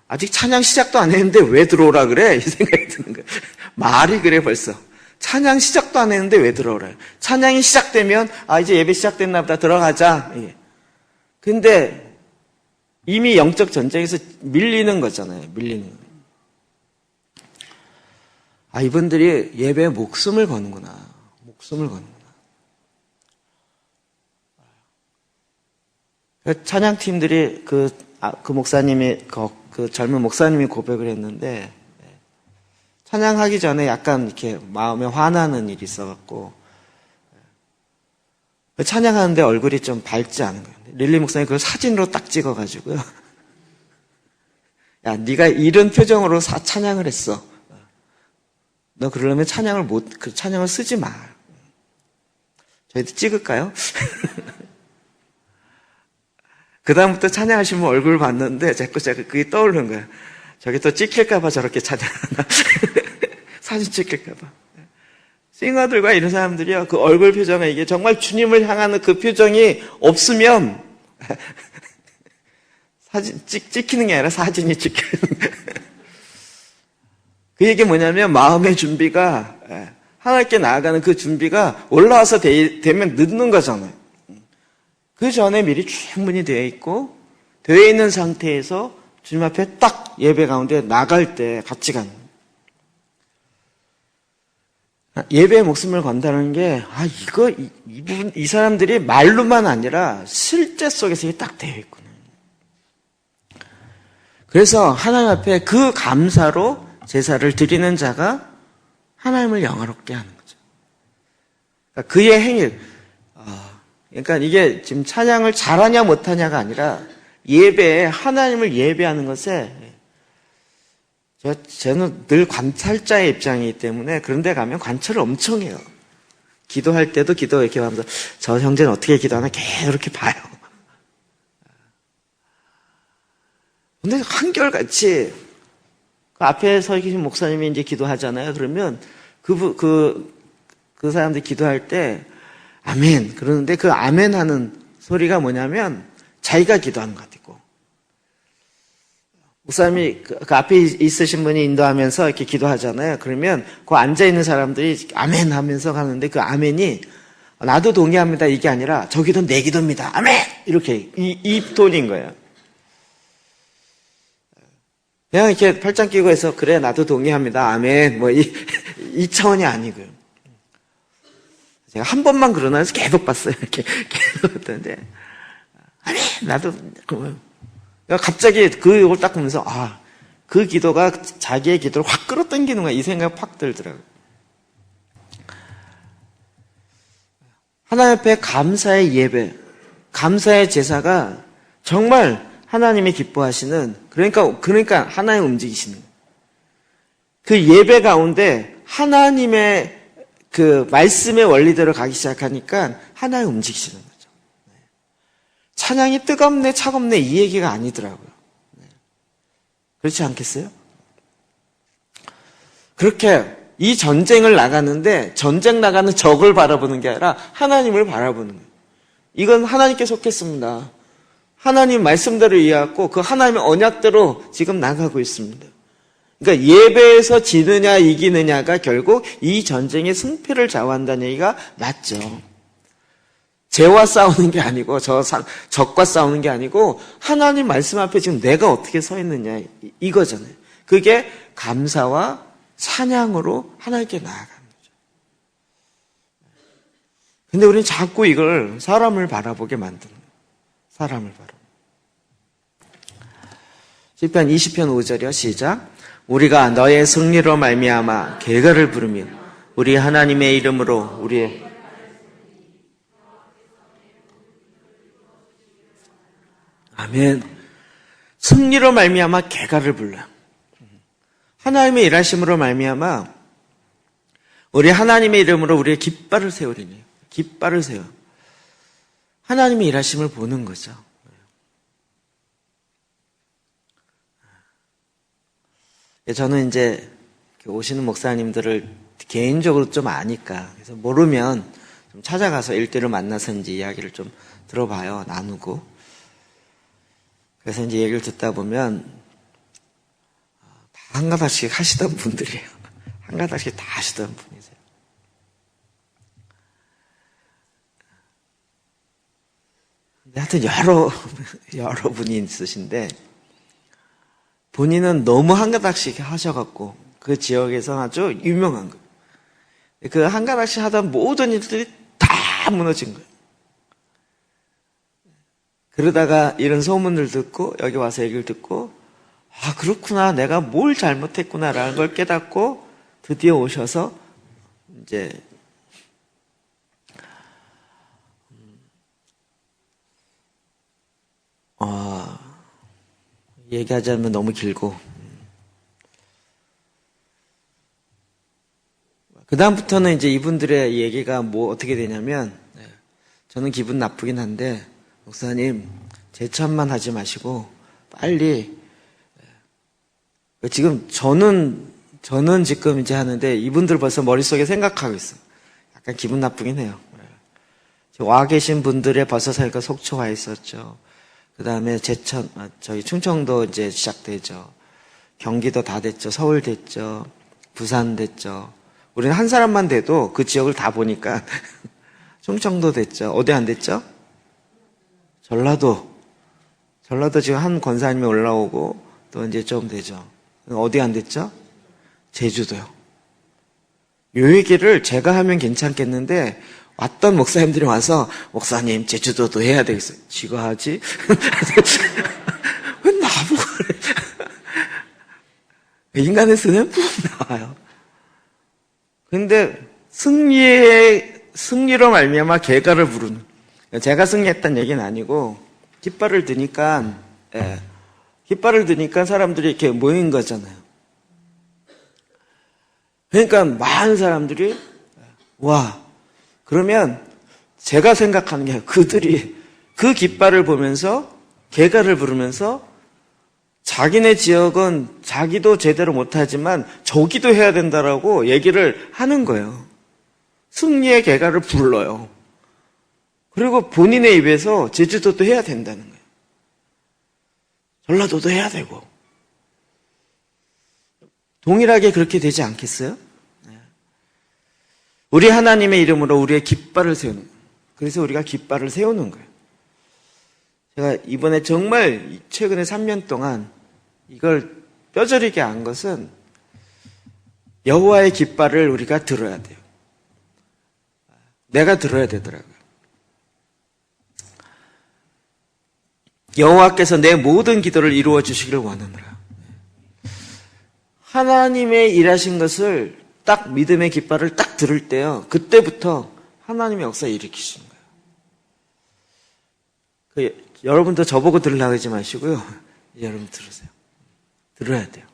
아직 찬양 시작도 안 했는데 왜 들어오라 그래? 이 생각이 드는 거예요. 말이 그래 벌써 찬양 시작도 안 했는데 왜 들어오라 찬양이 시작되면 이제 예배 시작됐나 보다 들어가자. 근데 이미 영적 전쟁에서 밀리는 거잖아요. 밀리는 거. 이분들이 예배에 목숨을 거는구나. 목숨을 거는구나. 찬양팀들이 그 목사님이, 그 젊은 목사님이 고백을 했는데, 찬양하기 전에 약간 이렇게 마음에 화나는 일이 있어갖고, 찬양하는데 얼굴이 좀 밝지 않은 거예요. 릴리 목사님이 그걸 사진으로 딱 찍어가지고요. 야, 네가 이런 표정으로 찬양을 했어. 너 그러려면 그 찬양을 쓰지 마. 저희도 찍을까요? 그다음부터 찬양하시면 얼굴 봤는데 자꾸 제가 그게 떠오르는 거예요. 저기 또 찍힐까봐 저렇게 찬양하나. 사진 찍힐까봐. 싱어들과 이런 사람들이요, 그 얼굴 표정에 이게 정말 주님을 향하는 그 표정이 없으면 사진 찍히는 게 아니라 사진이 찍히는 거예요. 그 얘기 뭐냐면 마음의 준비가, 하나님께 나아가는 그 준비가 올라와서 되면 늦는 거잖아요. 그 전에 미리 충분히 되어 있고, 되어 있는 상태에서 주님 앞에 딱 예배 가운데 나갈 때 같이 가는 거예요. 예배에 목숨을 건다는 게, 이 사람들이 말로만 아니라 실제 속에서 이게 딱 되어 있구나. 그래서 하나님 앞에 그 감사로 제사를 드리는 자가 하나님을 영화롭게 하는 거죠. 그러니까 그의 행위, 그러니까 이게 지금 찬양을 잘하냐 못하냐가 아니라 예배에 하나님을 예배하는 것에, 저는 늘 관찰자의 입장이기 때문에 그런 데 가면 관찰을 엄청 해요. 기도할 때도 기도 이렇게 하면서 저 형제는 어떻게 기도하나 계속 이렇게 봐요. 근데 한결같이 그 앞에 서 계신 목사님이 이제 기도하잖아요. 그러면 그 사람들이 기도할 때 아멘 그러는데 그 아멘 하는 소리가 뭐냐면 자기가 기도하는 것 같고, 목사님이 그 앞에 있으신 분이 인도하면서 이렇게 기도하잖아요. 그러면 그 앉아있는 사람들이 아멘 하면서 가는데 그 아멘이 나도 동의합니다 이게 아니라 저 기도는 내 기도입니다 아멘 이렇게 이 톤인 거예요. 그냥 이렇게 팔짱 끼고 해서 그래 나도 동의합니다 아멘 뭐 이 차원이 아니고요. 제가 한 번만 그러나 해서 계속 봤어요. 이렇게 계속 봤는데 아멘 나도 갑자기 그걸 딱 보면서 그 기도가 자기의 기도를 확 끌어당기는 거야 이 생각 확 들더라고요. 하나님 앞에 감사의 예배, 감사의 제사가 정말 하나님이 기뻐하시는, 그러니까 하나님 움직이시는 거예요. 그 예배 가운데 하나님의 그 말씀의 원리대로 가기 시작하니까 하나님 움직이시는 거죠. 찬양이 뜨겁네 차갑네 이 얘기가 아니더라고요. 그렇지 않겠어요? 그렇게 이 전쟁을 나가는데 전쟁 나가는 적을 바라보는 게 아니라 하나님을 바라보는 거예요. 이건 하나님께 속했습니다. 하나님 말씀대로 이해하고 그 하나님의 언약대로 지금 나가고 있습니다. 그러니까 예배에서 지느냐 이기느냐가 결국 이 전쟁의 승패를 좌우한다는 얘기가 맞죠. 죄와 싸우는 게 아니고 적과 싸우는 게 아니고 하나님 말씀 앞에 지금 내가 어떻게 서 있느냐 이거잖아요. 그게 감사와 찬양으로 하나님께 나아가는 거죠. 근데 우리는 자꾸 이걸 사람을 바라보게 만드는 거예요. 사람을 바라보고. 시편 20편 5절이요. 시작. 우리가 너의 승리로 말미암아 계가를 부르며 우리 하나님의 이름으로 우리의 아멘. 승리로 말미암아 계가를 불러. 하나님의 일하심으로 말미암아 우리 하나님의 이름으로 우리의 깃발을 세우리니. 깃발을 세워. 하나님의 일하심을 보는 거죠. 저는 이제 오시는 목사님들을 개인적으로 좀 아니까, 그래서 모르면 좀 찾아가서 일대로 만나서 이제 이야기를 좀 들어봐요. 나누고. 그래서 이제 얘기를 듣다 보면 다 한 가닥씩 하시던 분들이에요. 한 가닥씩 다 하시던 분이세요. 근데 하여튼 여러 분이 있으신데 본인은 너무 한 가닥씩 하셔갖고 그 지역에서 아주 유명한 거예요. 그 한 가닥씩 하던 모든 일들이 다 무너진 거예요. 그러다가 이런 소문을 듣고 여기 와서 얘기를 듣고 아 그렇구나 내가 뭘 잘못했구나라는 걸 깨닫고 드디어 오셔서 이제 얘기하자면 너무 길고 그 다음부터는 이제 이분들의 얘기가 뭐 어떻게 되냐면 저는 기분 나쁘긴 한데 목사님 제천만 하지 마시고 빨리 지금 저는 지금 이제 하는데 이분들 벌써 머릿속에 생각하고 있어요. 약간 기분 나쁘긴 해요. 와 계신 분들의 벌써 사이가 속초 와 있었죠. 그 다음에 제천, 저희 충청도 이제 시작되죠. 경기도 다 됐죠. 서울 됐죠. 부산 됐죠. 우리는 한 사람만 돼도 그 지역을 다 보니까 충청도 됐죠. 어디 안 됐죠? 전라도 지금 한 권사님이 올라오고 또 이제 좀 되죠. 어디 안 됐죠? 제주도요. 요 얘기를 제가 하면 괜찮겠는데 왔던 목사님들이 와서 목사님 제주도도 해야 되겠어요. 지가 하지? 왜 나보고 그래? 인간의 수는 푹 나와요. 근데 승리로 말미암아 개가를 부르는 제가 승리했다는 얘기는 아니고 깃발을 드니까 사람들이 이렇게 모인 거잖아요. 그러니까 많은 사람들이 와 그러면 제가 생각하는 게 그들이 그 깃발을 보면서 개가를 부르면서 자기네 지역은 자기도 제대로 못하지만 저기도 해야 된다라고 얘기를 하는 거예요. 승리의 개가를 불러요. 그리고 본인의 입에서 제주도도 해야 된다는 거예요. 전라도도 해야 되고. 동일하게 그렇게 되지 않겠어요? 우리 하나님의 이름으로 우리의 깃발을 세우는 거예요. 그래서 우리가 깃발을 세우는 거예요. 제가 이번에 정말 최근에 3년 동안 이걸 뼈저리게 안 것은 여호와의 깃발을 우리가 들어야 돼요. 내가 들어야 되더라고요. 여호와께서 내 모든 기도를 이루어 주시기를 원하노라. 하나님의 일하신 것을 딱 믿음의 깃발을 딱 들을 때요. 그때부터 하나님의 역사를 일으키시는 거예요. 여러분도 저보고 들으려고 하지 마시고요. 여러분 들으세요. 들어야 돼요.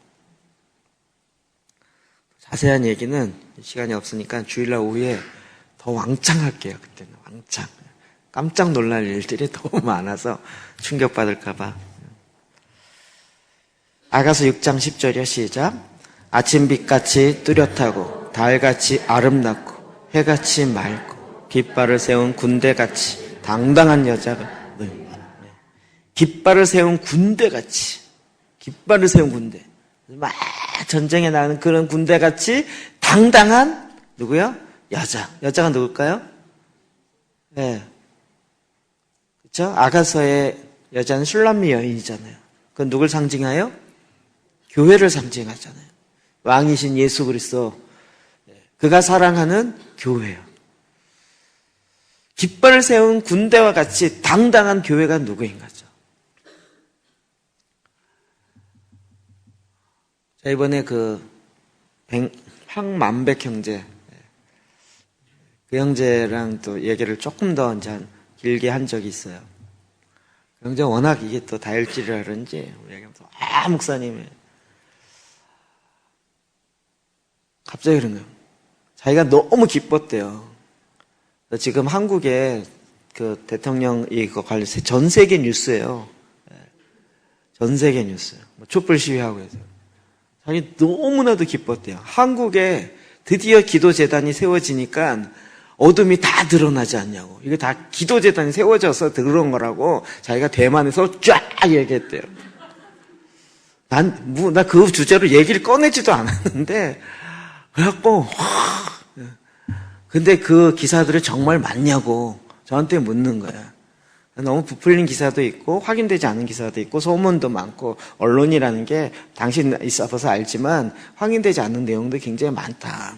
자세한 얘기는 시간이 없으니까 주일날 오후에 더 왕창 할게요. 그때는 왕창. 깜짝 놀랄 일들이 너무 많아서 충격받을까봐. 아가서 6장 10절이요. 시작. 아침빛같이 뚜렷하고 달같이 아름답고 해같이 맑고 깃발을 세운 군대같이 당당한 여자가 깃발을 세운 군대같이 깃발을 세운 군대 막 전쟁에 나가는 그런 군대같이 당당한 누구요? 여자가 누굴까요? 네. 그렇죠? 아가서의 여자는 슐람미 여인이잖아요. 그건 누굴 상징하여? 교회를 상징하잖아요. 왕이신 예수 그리스도 그가 사랑하는 교회요. 깃발을 세운 군대와 같이 당당한 교회가 누구인 거죠? 자, 이번에 황만백 형제 그 형제랑 또 얘기를 조금 더 이제 길게 한 적이 있어요. 그 형제 워낙 이게 또 다혈질이라 그런지 우리 얘기하면서 목사님이 갑자기 그런 거예요. 자기가 너무 기뻤대요. 지금 한국에 그 대통령 이거 관련해서 전 세계 뉴스예요. 전 세계 뉴스. 촛불 시위하고 해서. 자기 너무나도 기뻤대요. 한국에 드디어 기도재단이 세워지니까 어둠이 다 드러나지 않냐고. 이게 다 기도재단이 세워져서 그런 거라고 자기가 대만에서 쫙 얘기했대요. 나 그 주제로 얘기를 꺼내지도 않았는데, 그래갖고, 근데 그 기사들이 정말 맞냐고 저한테 묻는 거야. 너무 부풀린 기사도 있고, 확인되지 않은 기사도 있고, 소문도 많고, 언론이라는 게 당신 있어서 알지만, 확인되지 않는 내용도 굉장히 많다.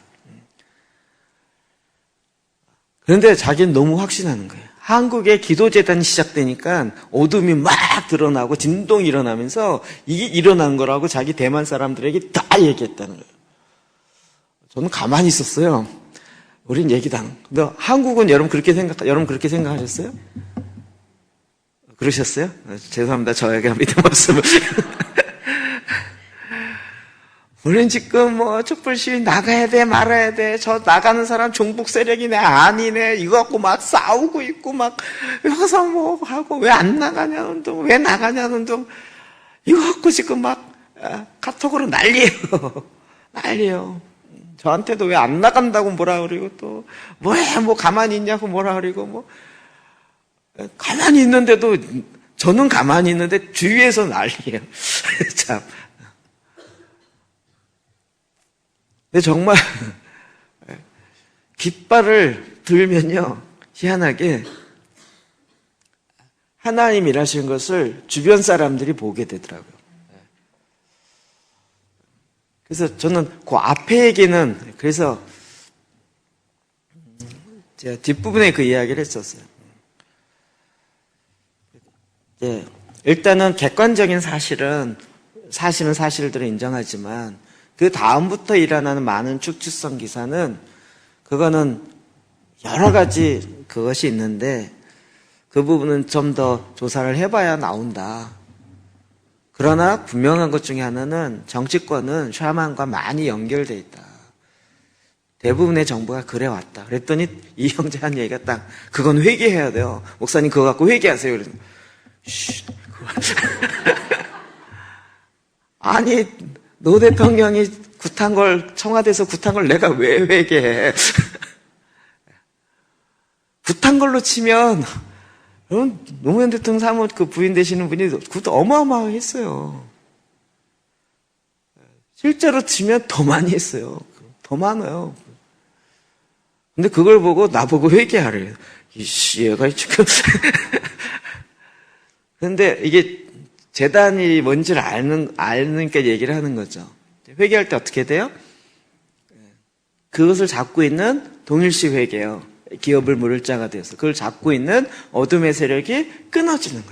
그런데 자기는 너무 확신하는 거예요. 한국의 기도재단이 시작되니까 어둠이 막 드러나고 진동이 일어나면서 이게 일어난 거라고 자기 대만 사람들에게 다 얘기했다는 거예요. 저는 가만히 있었어요. 우린 얘기당. 근데 한국은 여러분 그렇게 생각하셨어요? 그러셨어요? 죄송합니다. 저에게 믿음 없음을. 우린 지금 뭐 촛불 시위 나가야 돼 말아야 돼, 저 나가는 사람 종북 세력이네 아니네 이거 갖고 막 싸우고 있고 막 여기서 뭐 하고 왜 안 나가냐는 둥 왜 나가냐는 둥 이거 갖고 지금 막 카톡으로 난리예요. 난리예요. 저한테도 왜 안 나간다고 뭐라 그러고 또 뭐해 뭐 가만히 있냐고 뭐라 그러고 뭐 가만히 있는데도 저는 가만히 있는데 주위에서 난리예요. 참. 근데 정말 깃발을 들면요 희한하게 하나님 일하시는 것을 주변 사람들이 보게 되더라고요. 그래서 저는 그 앞에 얘기는 그래서 제가 뒷부분에 그 이야기를 했었어요. 일단은 객관적인 사실들을 인정하지만 그 다음부터 일어나는 많은 축출성 기사는 그거는 여러 가지 그것이 있는데 그 부분은 좀 더 조사를 해봐야 나온다. 그러나 분명한 것 중에 하나는 정치권은 샤만과 많이 연결돼 있다. 대부분의 정부가 그래 왔다. 그랬더니 이 형제 한 얘기가 딱 그건 회개해야 돼요. 목사님 그거 갖고 회개하세요. 그래서 아니 노 대통령이 청와대에서 굿한 걸 내가 왜 회개해? 굿한 걸로 치면, 여러분, 노무현 대통령 사무 그 부인 되시는 분이 그것도 어마어마하게 했어요. 실제로 치면 더 많이 했어요. 더 많아요. 근데 그걸 보고 나보고 회개하래요. 얘가 지금. 근데 이게 재단이 뭔지를 아니까 얘기를 하는 거죠. 회개할 때 어떻게 돼요? 그것을 잡고 있는 동일시 회개요. 기업을 물을 자가 되어서 그걸 잡고 있는 어둠의 세력이 끊어지는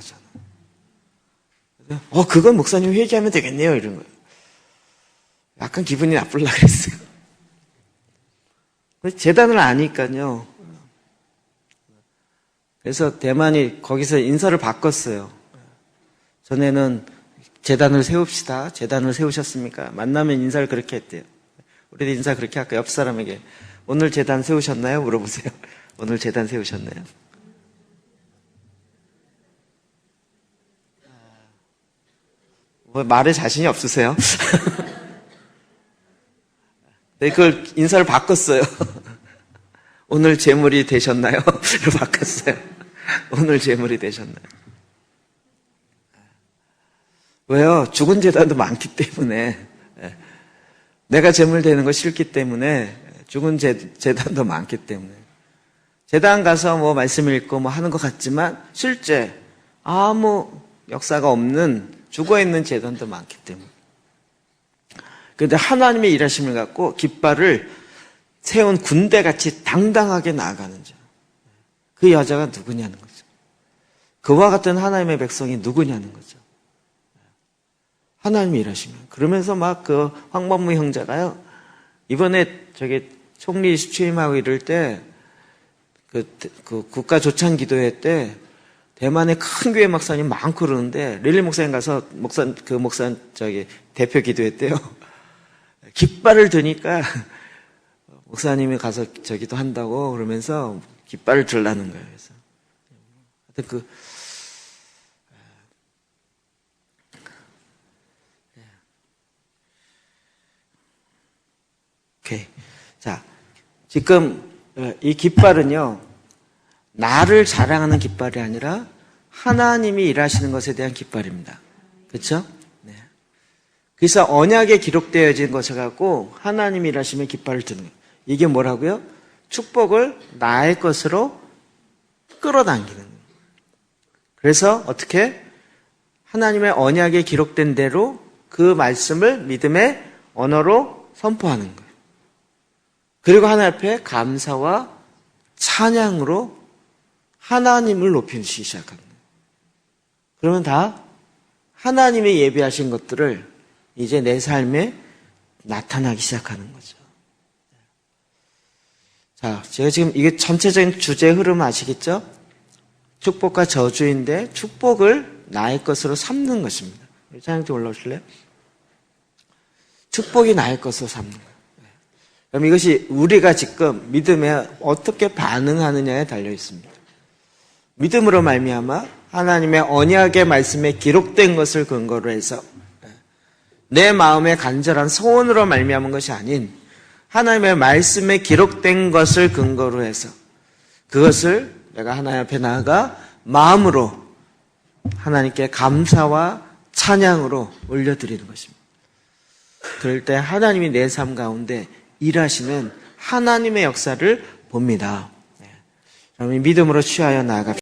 거잖아요. 그건 목사님 회개하면 되겠네요. 이런 거예요. 약간 기분이 나쁘려고 그랬어요. 재단을 아니까요. 그래서 대만이 거기서 인사를 바꿨어요. 전에는 재단을 세웁시다. 재단을 세우셨습니까? 만나면 인사를 그렇게 했대요. 우리도 인사 그렇게 할까? 옆 사람에게 오늘 재단 세우셨나요? 물어보세요. 오늘 재단 세우셨나요? 뭐 말에 자신이 없으세요? 네, 그걸 인사를 바꿨어요. 오늘 재물이 되셨나요? 이렇게 바꿨어요. 오늘 재물이 되셨나요? 왜요? 죽은 재단도 많기 때문에 내가 재물 되는 거 싫기 때문에 죽은 재단도 많기 때문에 재단 가서 뭐 말씀 읽고 뭐 하는 것 같지만 실제 아무 역사가 없는 죽어있는 재단도 많기 때문에 그런데 하나님의 일하심을 갖고 깃발을 세운 군대같이 당당하게 나아가는 자. 그 여자가 누구냐는 거죠. 그와 같은 하나님의 백성이 누구냐는 거죠. 하나님이 일하시면. 그러면서 막 그 황범무 형제가요, 이번에 총리 취임하고 이럴 때, 그 국가 조창 기도회 때, 대만의 큰 교회 목사님 많고 그러는데, 릴리 목사님 가서 대표 기도회 때요, 깃발을 드니까, 목사님이 가서 저기도 한다고 그러면서 깃발을 들라는 거예요. 그래서. 하여튼 오케이. 자, 지금 이 깃발은요, 나를 자랑하는 깃발이 아니라 하나님이 일하시는 것에 대한 깃발입니다. 그렇죠? 네. 그래서 언약에 기록되어진 것을 갖고 하나님이 일하시면 깃발을 드는 거예요. 이게 뭐라고요? 축복을 나의 것으로 끌어당기는 거예요. 그래서 어떻게? 하나님의 언약에 기록된 대로 그 말씀을 믿음의 언어로 선포하는 거예요. 그리고 하나님 앞에 감사와 찬양으로 하나님을 높이기 시작합니다. 그러면 다 하나님의 예비하신 것들을 이제 내 삶에 나타나기 시작하는 거죠. 자, 제가 지금 이게 전체적인 주제 흐름 아시겠죠? 축복과 저주인데 축복을 나의 것으로 삼는 것입니다. 찬양 좀 올라오실래요? 축복이 나의 것으로 삼는 거예요. 그럼 이것이 우리가 지금 믿음에 어떻게 반응하느냐에 달려 있습니다. 믿음으로 말미암아 하나님의 언약의 말씀에 기록된 것을 근거로 해서 내 마음의 간절한 소원으로 말미암은 것이 아닌 하나님의 말씀에 기록된 것을 근거로 해서 그것을 내가 하나님 앞에 나아가 마음으로 하나님께 감사와 찬양으로 올려드리는 것입니다. 그럴 때 하나님이 내 삶 가운데 일하시는 하나님의 역사를 봅니다. 그럼 믿음으로 취하여 나아갑시다.